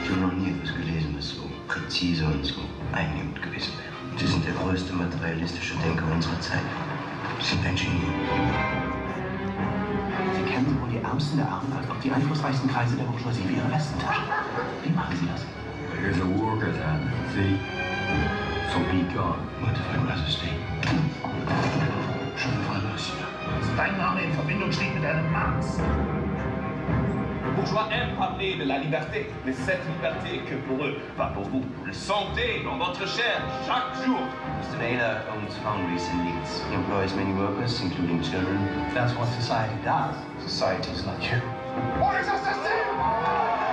Ich habe noch nie etwas gelesen, das so präzise und so einnehmend gewesen wäre. Sie sind der größte materialistische Denker unserer Zeit. Sie sind ein Genie. Sie kennen sowohl die Ärmsten der Armen als auch die einflussreichsten Kreise der Bourgeoisie wie Ihre Westentasche. Wie machen Sie das? There's a war going on, see? So be gone. What if I was a state? Je ne vois pas cela. Dein Name in Verbindung steht mit einem Marx. Les bourgeois aiment parler de la liberté, mais cette liberté que pour eux, pas pour vous. Vous le sentez dans votre chair chaque jour. Mr. Naylor owns foundries and leads. He employs many workers, including children. That's what society does. Society is like you. On les assassine!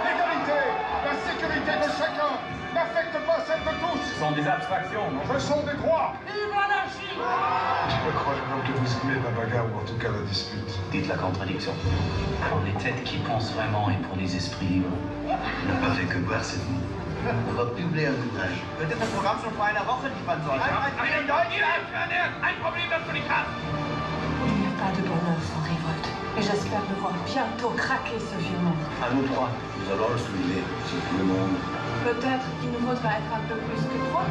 L'égalité, la sécurité de chacun n'affecte pas celle de tous. Ce sont des abstractions, non? Ce sont des droits. Vive l'anarchie! Je peux croire que vous aimez la bagarre ou en tout cas la dispute. Dites la contradiction. Pour les têtes qui pensent vraiment et pour les esprits libres. On n'a pas fait que boire cette nuit. On va publier un ouvrage. Peut-être un programme sur vor einer Woche liefern sollte. Ein Problem, das du nicht hast. Il n'y a pas de bonheur sans révolte. Et j'espère le voir bientôt craquer ce vieux monde. À nous trois, nous allons le soulever sur tout le monde. Peut-être qu'il nous faudra être un peu plus que trois.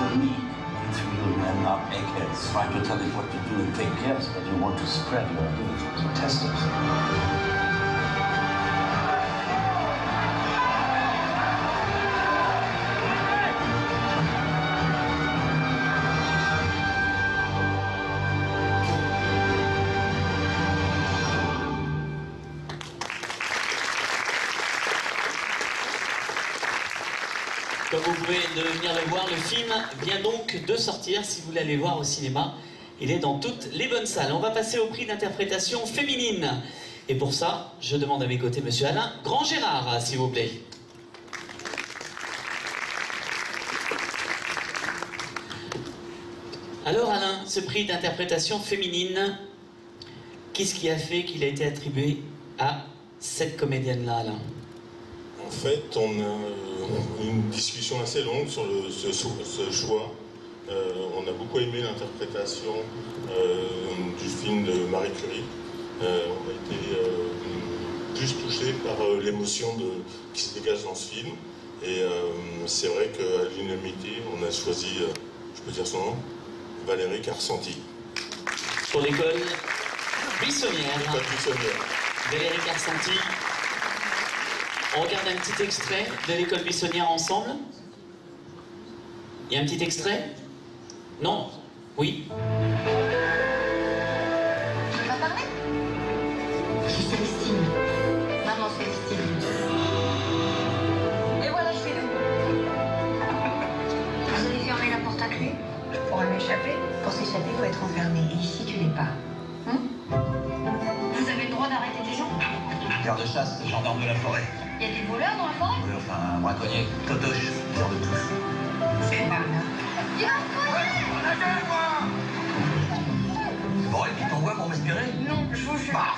We need its real man. up eggheads trying to tell you what to do and think, yes, but you want to spread your abilities and test them. Comme vous pouvez venir le voir, le film vient donc de sortir. Si vous voulez aller voir au cinéma, il est dans toutes les bonnes salles. On va passer au prix d'interprétation féminine. Et pour ça, je demande à mes côtés Monsieur Alain Grand-Gérard, s'il vous plaît. Alors Alain, ce prix d'interprétation féminine, qu'est-ce qui a fait qu'il a été attribué à cette comédienne-là, Alain? En fait, on a une discussion assez longue sur ce choix. On a beaucoup aimé l'interprétation du film de Marie Curie. On a été plus touché par l'émotion qui se dégage dans ce film. Et c'est vrai qu'à l'unanimité, on a choisi, je peux dire son nom, Valérie Carcenti. Pour l'école Buissonnière. Valérie Carcenti. On regarde un petit extrait de l'école Buissonnière ensemble. Il y a un petit extrait? Non? Oui? Tu veux pas parler? Je suis Célestine. Maman Célestine. Et voilà, je suis là. Vous avez fermé la porte à clé? Je pourrais m'échapper. Pour s'échapper, il faut être enfermé. Et ici, tu l'es pas. Vous avez le droit d'arrêter des gens? Garde-chasse, gendarme de la forêt. Il y a des voleurs dans la forêt? Oui, enfin, un braconnier, totoche, genre de touche. C'est pas là. Il y a un collier! C'est vrai, tu t'envoies pour m'espérer? Non, je vous jure. Bah,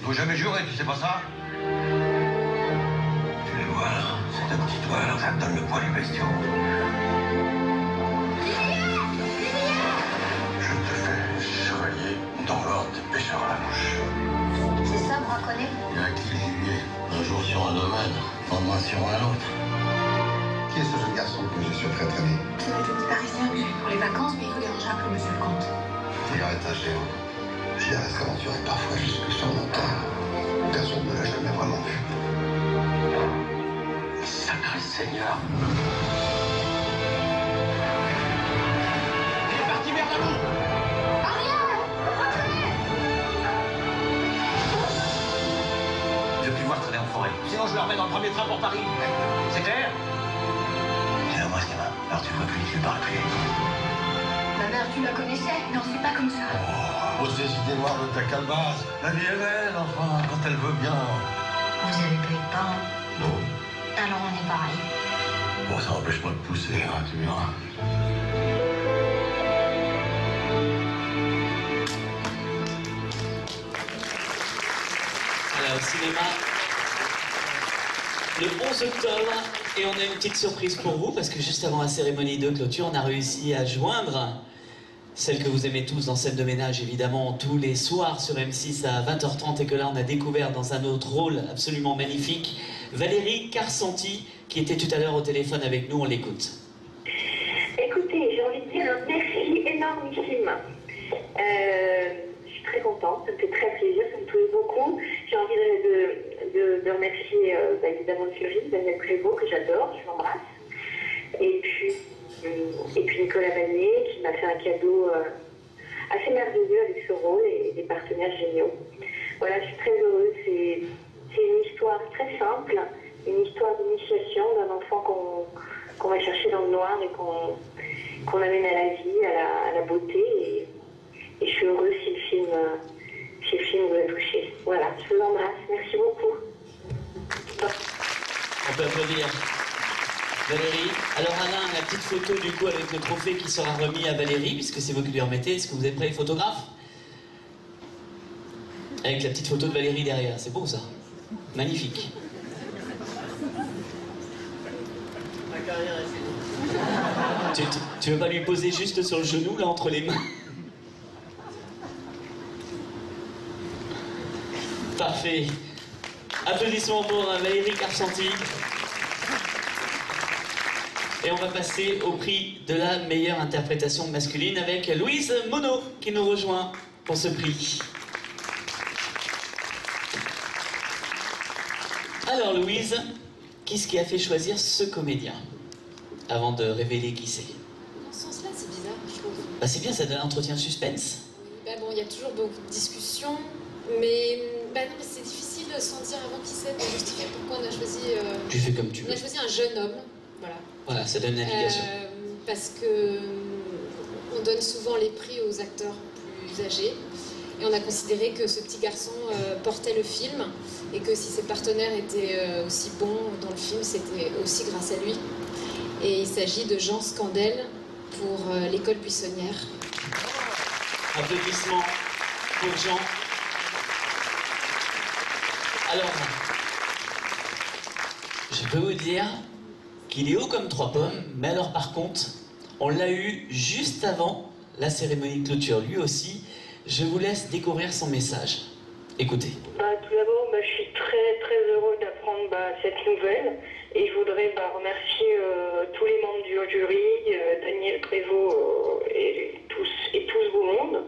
faut jamais jurer, tu sais pas ça? Tu les vois, là, c'est un petit doigt, là, ça te donne le poids du bestiau. Je te fais chevalier dans l'ordre des pêcheurs à la mouche. C'est ça, braconner? Il y a qui le gibier? Un jour sur un domaine, un mois sur un autre. Qui est ce jeune garçon que je souhaiterais traîner? C'est le petit Parisien que j'ai vu pour les vacances, mais il vous dérangera plus, monsieur le comte. Il arrête un géant. Je les reste aventuré parfois jusque sur mon terre. Personne ne l'a jamais vraiment vu. Sacré Seigneur. Il est parti vers la boue. Je vais plus voir traîner en forêt. Sinon, je le remets dans le premier train pour Paris. C'est clair? C'est moi, ce gamin. Alors tu vois plus, tu parles plus. Ma mère, tu la connaissais? Non, c'est pas comme ça. Oh, ces idées noires de ta calebasse. La vie est belle, enfin, quand elle veut bien. Vous avez pas eu de parents? Non. Alors on est pareil. Bon, ça n'empêche pas de pousser, hein, tu verras. Voilà, au cinéma, le 11 octobre, et on a une petite surprise pour vous, parce que juste avant la cérémonie de clôture, on a réussi à joindre celle que vous aimez tous dans Scène de ménage, évidemment, tous les soirs sur M6 à 20h30, et que là on a découvert dans un autre rôle absolument magnifique, Valérie Carcenti, qui était tout à l'heure au téléphone avec nous. On l'écoute. Écoutez, j'ai envie de dire un merci énormissime. Je suis très contente, ça me fait très plaisir, ça me touche beaucoup. J'ai envie de remercier évidemment le jury, Daniel Prévost, que j'adore, je l'embrasse. Et puis Nicolas Vanier, qui m'a fait un cadeau assez merveilleux avec ce rôle et des partenaires géniaux. Voilà, je suis très heureuse. C'est une histoire très simple, une histoire d'initiation d'un enfant qu'on va chercher dans le noir et qu'on amène à la vie, à la beauté. Et je suis heureuse si le film vous a touché. Voilà, je vous embrasse. Merci beaucoup. On peut applaudir Valérie. Alors Alain, la petite photo du coup avec le trophée qui sera remis à Valérie, puisque c'est vous qui lui remettez. Est-ce que vous êtes prêts, les photographes? Avec la petite photo de Valérie derrière, c'est beau ça. Magnifique. Ma carrière est finie. Tu veux pas lui poser juste sur le genou, là, entre les mains? Parfait. Applaudissements pour Valérie Carcenti. Et on va passer au prix de la meilleure interprétation masculine avec Louise Monod qui nous rejoint pour ce prix. Alors Louise, qu'est-ce qui a fait choisir ce comédien? Avant de révéler qui c'est. Dans ce sens-là, c'est bizarre, je trouve. Bah c'est bien, ça donne un entretien de suspense. Bah bon, il y a toujours beaucoup de discussions, mais, bah non, mais c'est difficile sans dire avant qui c'est, de justifier pourquoi on a choisi... Tu fais comme tu veux. On a choisi un jeune homme, voilà. Voilà, ça donne une indication. Parce que on donne souvent les prix aux acteurs plus âgés. Et on a considéré que ce petit garçon portait le film et que si ses partenaires étaient aussi bons dans le film, c'était aussi grâce à lui. Et il s'agit de Jean Scandel pour l'école buissonnière. Applaudissements pour Jean. Alors, je peux vous dire qu'il est haut comme 3 pommes, mais alors par contre, on l'a eu juste avant la cérémonie de clôture. Lui aussi, je vous laisse découvrir son message. Écoutez. Tout d'abord, je suis très heureux d'apprendre cette nouvelle et je voudrais remercier tous les membres du jury, Daniel Prévost et tout ce beau monde.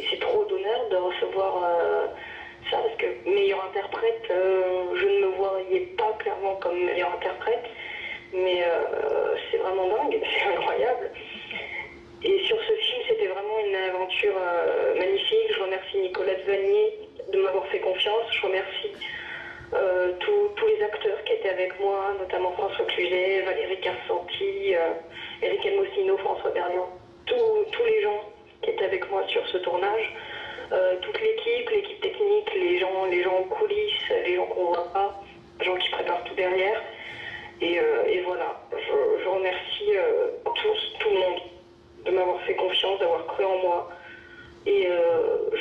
C'est trop d'honneur de recevoir ça parce que meilleur interprète, je ne me voyais pas clairement comme meilleur interprète, mais c'est vraiment dingue, c'est incroyable. Et sur ce film, c'était vraiment une aventure magnifique. Je remercie Nicolette Vanier de m'avoir fait confiance. Je remercie tous les acteurs qui étaient avec moi, notamment François Cluzet, Valérie Carcenti, Eric Elmosino, François Berliand, tous les gens qui étaient avec moi sur ce tournage, toute l'équipe technique, les gens en coulisses, les gens qu'on voit pas, les gens qui préparent tout derrière. Et voilà, je remercie tout le monde de m'avoir fait confiance, d'avoir cru en moi. Et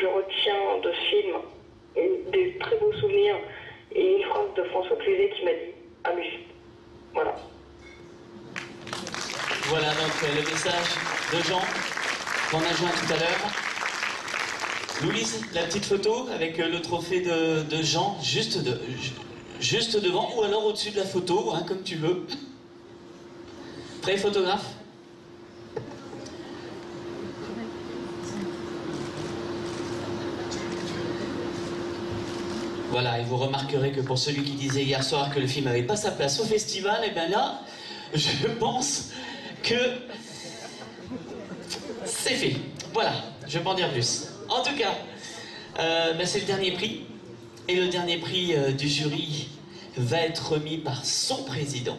je retiens de ce film des très beaux souvenirs et une phrase de François Cluzet qui m'a dit « amuse ». Voilà. Voilà donc le message de Jean qu'on a joint tout à l'heure. Louise, la petite photo avec le trophée de Jean juste devant ou alors au-dessus de la photo, hein, comme tu veux. Prêt, photographe? Voilà, et vous remarquerez que pour celui qui disait hier soir que le film n'avait pas sa place au festival, et bien là, je pense que c'est fait. Voilà, je ne vais pas en dire plus. En tout cas, c'est le dernier prix. Et le dernier prix du jury va être remis par son président,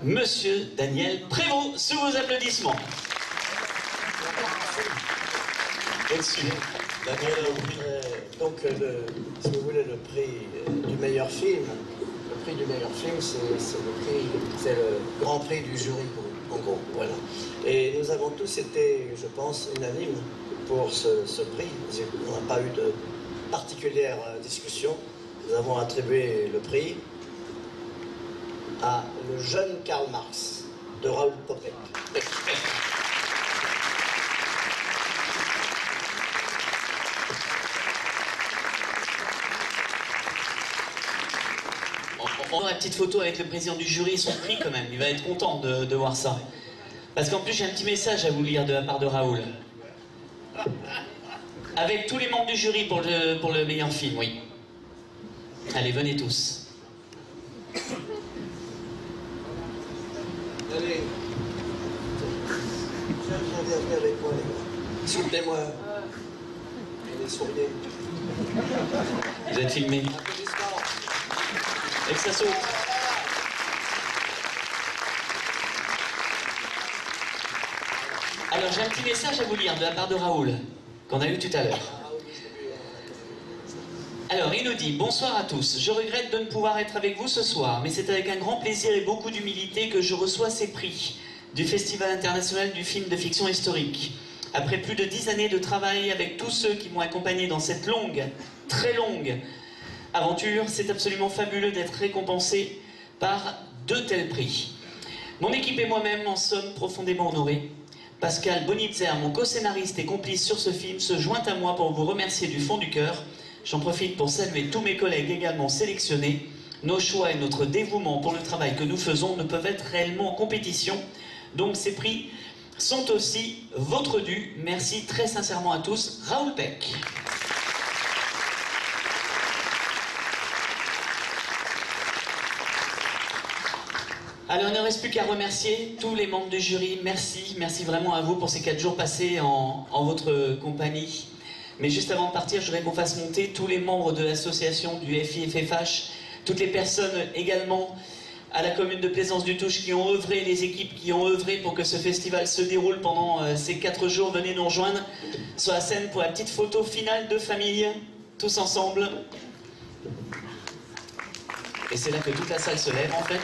Monsieur Daniel Prévost, sous vos applaudissements. Merci. Daniel, donc, si vous voulez, le prix du meilleur film, le prix du meilleur film, c'est le grand prix du jury, en gros, voilà. Et nous avons tous été, je pense, unanimes pour ce prix. On n'a pas eu de particulière discussion. Nous avons attribué le prix à le jeune Karl Marx de Raoul Popek. On a une petite photo avec le président du jury et son prix quand même. Il va être content de voir ça. Parce qu'en plus, j'ai un petit message à vous lire de la part de Raoul. Avec tous les membres du jury pour le meilleur film, oui. Allez, venez tous. Allez. Viens avec moi, les gars. Soutenez-moi. Allez, souriez. Vous êtes filmés. Et que ça saute. Alors, j'ai un petit message à vous lire de la part de Raoul, qu'on a eu tout à l'heure. Alors, il nous dit « Bonsoir à tous. Je regrette de ne pouvoir être avec vous ce soir, mais c'est avec un grand plaisir et beaucoup d'humilité que je reçois ces prix du Festival international du film de fiction historique. Après plus de 10 années de travail avec tous ceux qui m'ont accompagné dans cette longue, très longue aventure, c'est absolument fabuleux d'être récompensé par 2 tels prix. Mon équipe et moi-même en sommes profondément honorés. Pascal Bonitzer, mon co-scénariste et complice sur ce film, se joint à moi pour vous remercier du fond du cœur. J'en profite pour saluer tous mes collègues également sélectionnés. nos choix et notre dévouement pour le travail que nous faisons ne peuvent être réellement en compétition. Donc ces prix sont aussi votre dû. Merci très sincèrement à tous. Raoul Peck. Alors, il ne reste plus qu'à remercier tous les membres du jury. Merci, merci vraiment à vous pour ces 4 jours passés en votre compagnie. Mais juste avant de partir, je voudrais qu'on fasse monter tous les membres de l'association du FIFFH, toutes les personnes également à la commune de Plaisance-du-Touche qui ont œuvré, les équipes qui ont œuvré pour que ce festival se déroule pendant ces 4 jours. Venez nous rejoindre sur la scène pour la petite photo finale de famille, tous ensemble. Et c'est là que toute la salle se lève en fait.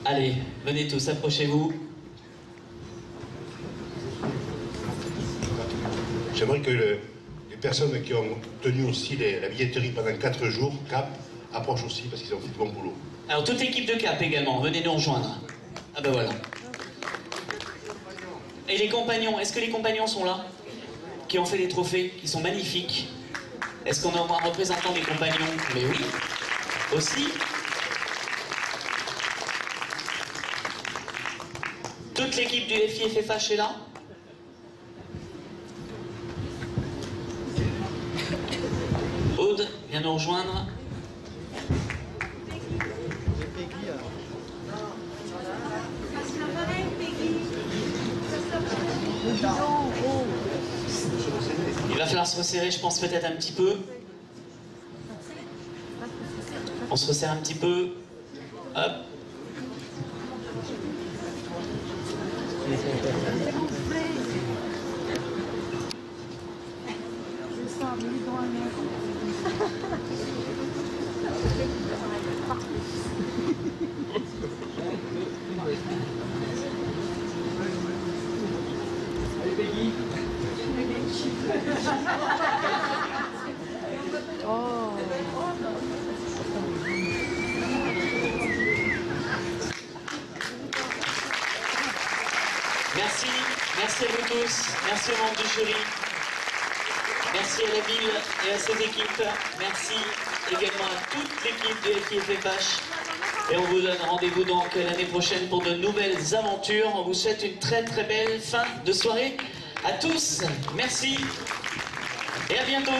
Allez, venez tous, approchez-vous. J'aimerais que les personnes qui ont tenu aussi la billetterie pendant 4 jours, CAP, approchent aussi parce qu'ils ont fait du bon boulot. Alors toute l'équipe de CAP également, venez nous rejoindre. Ah ben voilà. Et les compagnons, est-ce que les compagnons sont là? Qui ont fait les trophées, qui sont magnifiques? Est-ce qu'on a un représentant des compagnons? Mais oui, aussi. Toute l'équipe du FIFFH est là? Aude, viens nous rejoindre. Il va falloir se resserrer, je pense, peut-être un petit peu. On se resserre un petit peu. Hop. Merci, merci à vous tous, merci aux membres du jury, merci à la ville et à ses équipes, merci également à toute l'équipe de FIFFH. Et on vous donne rendez-vous donc l'année prochaine pour de nouvelles aventures. On vous souhaite une très très belle fin de soirée à tous. Merci et à bientôt.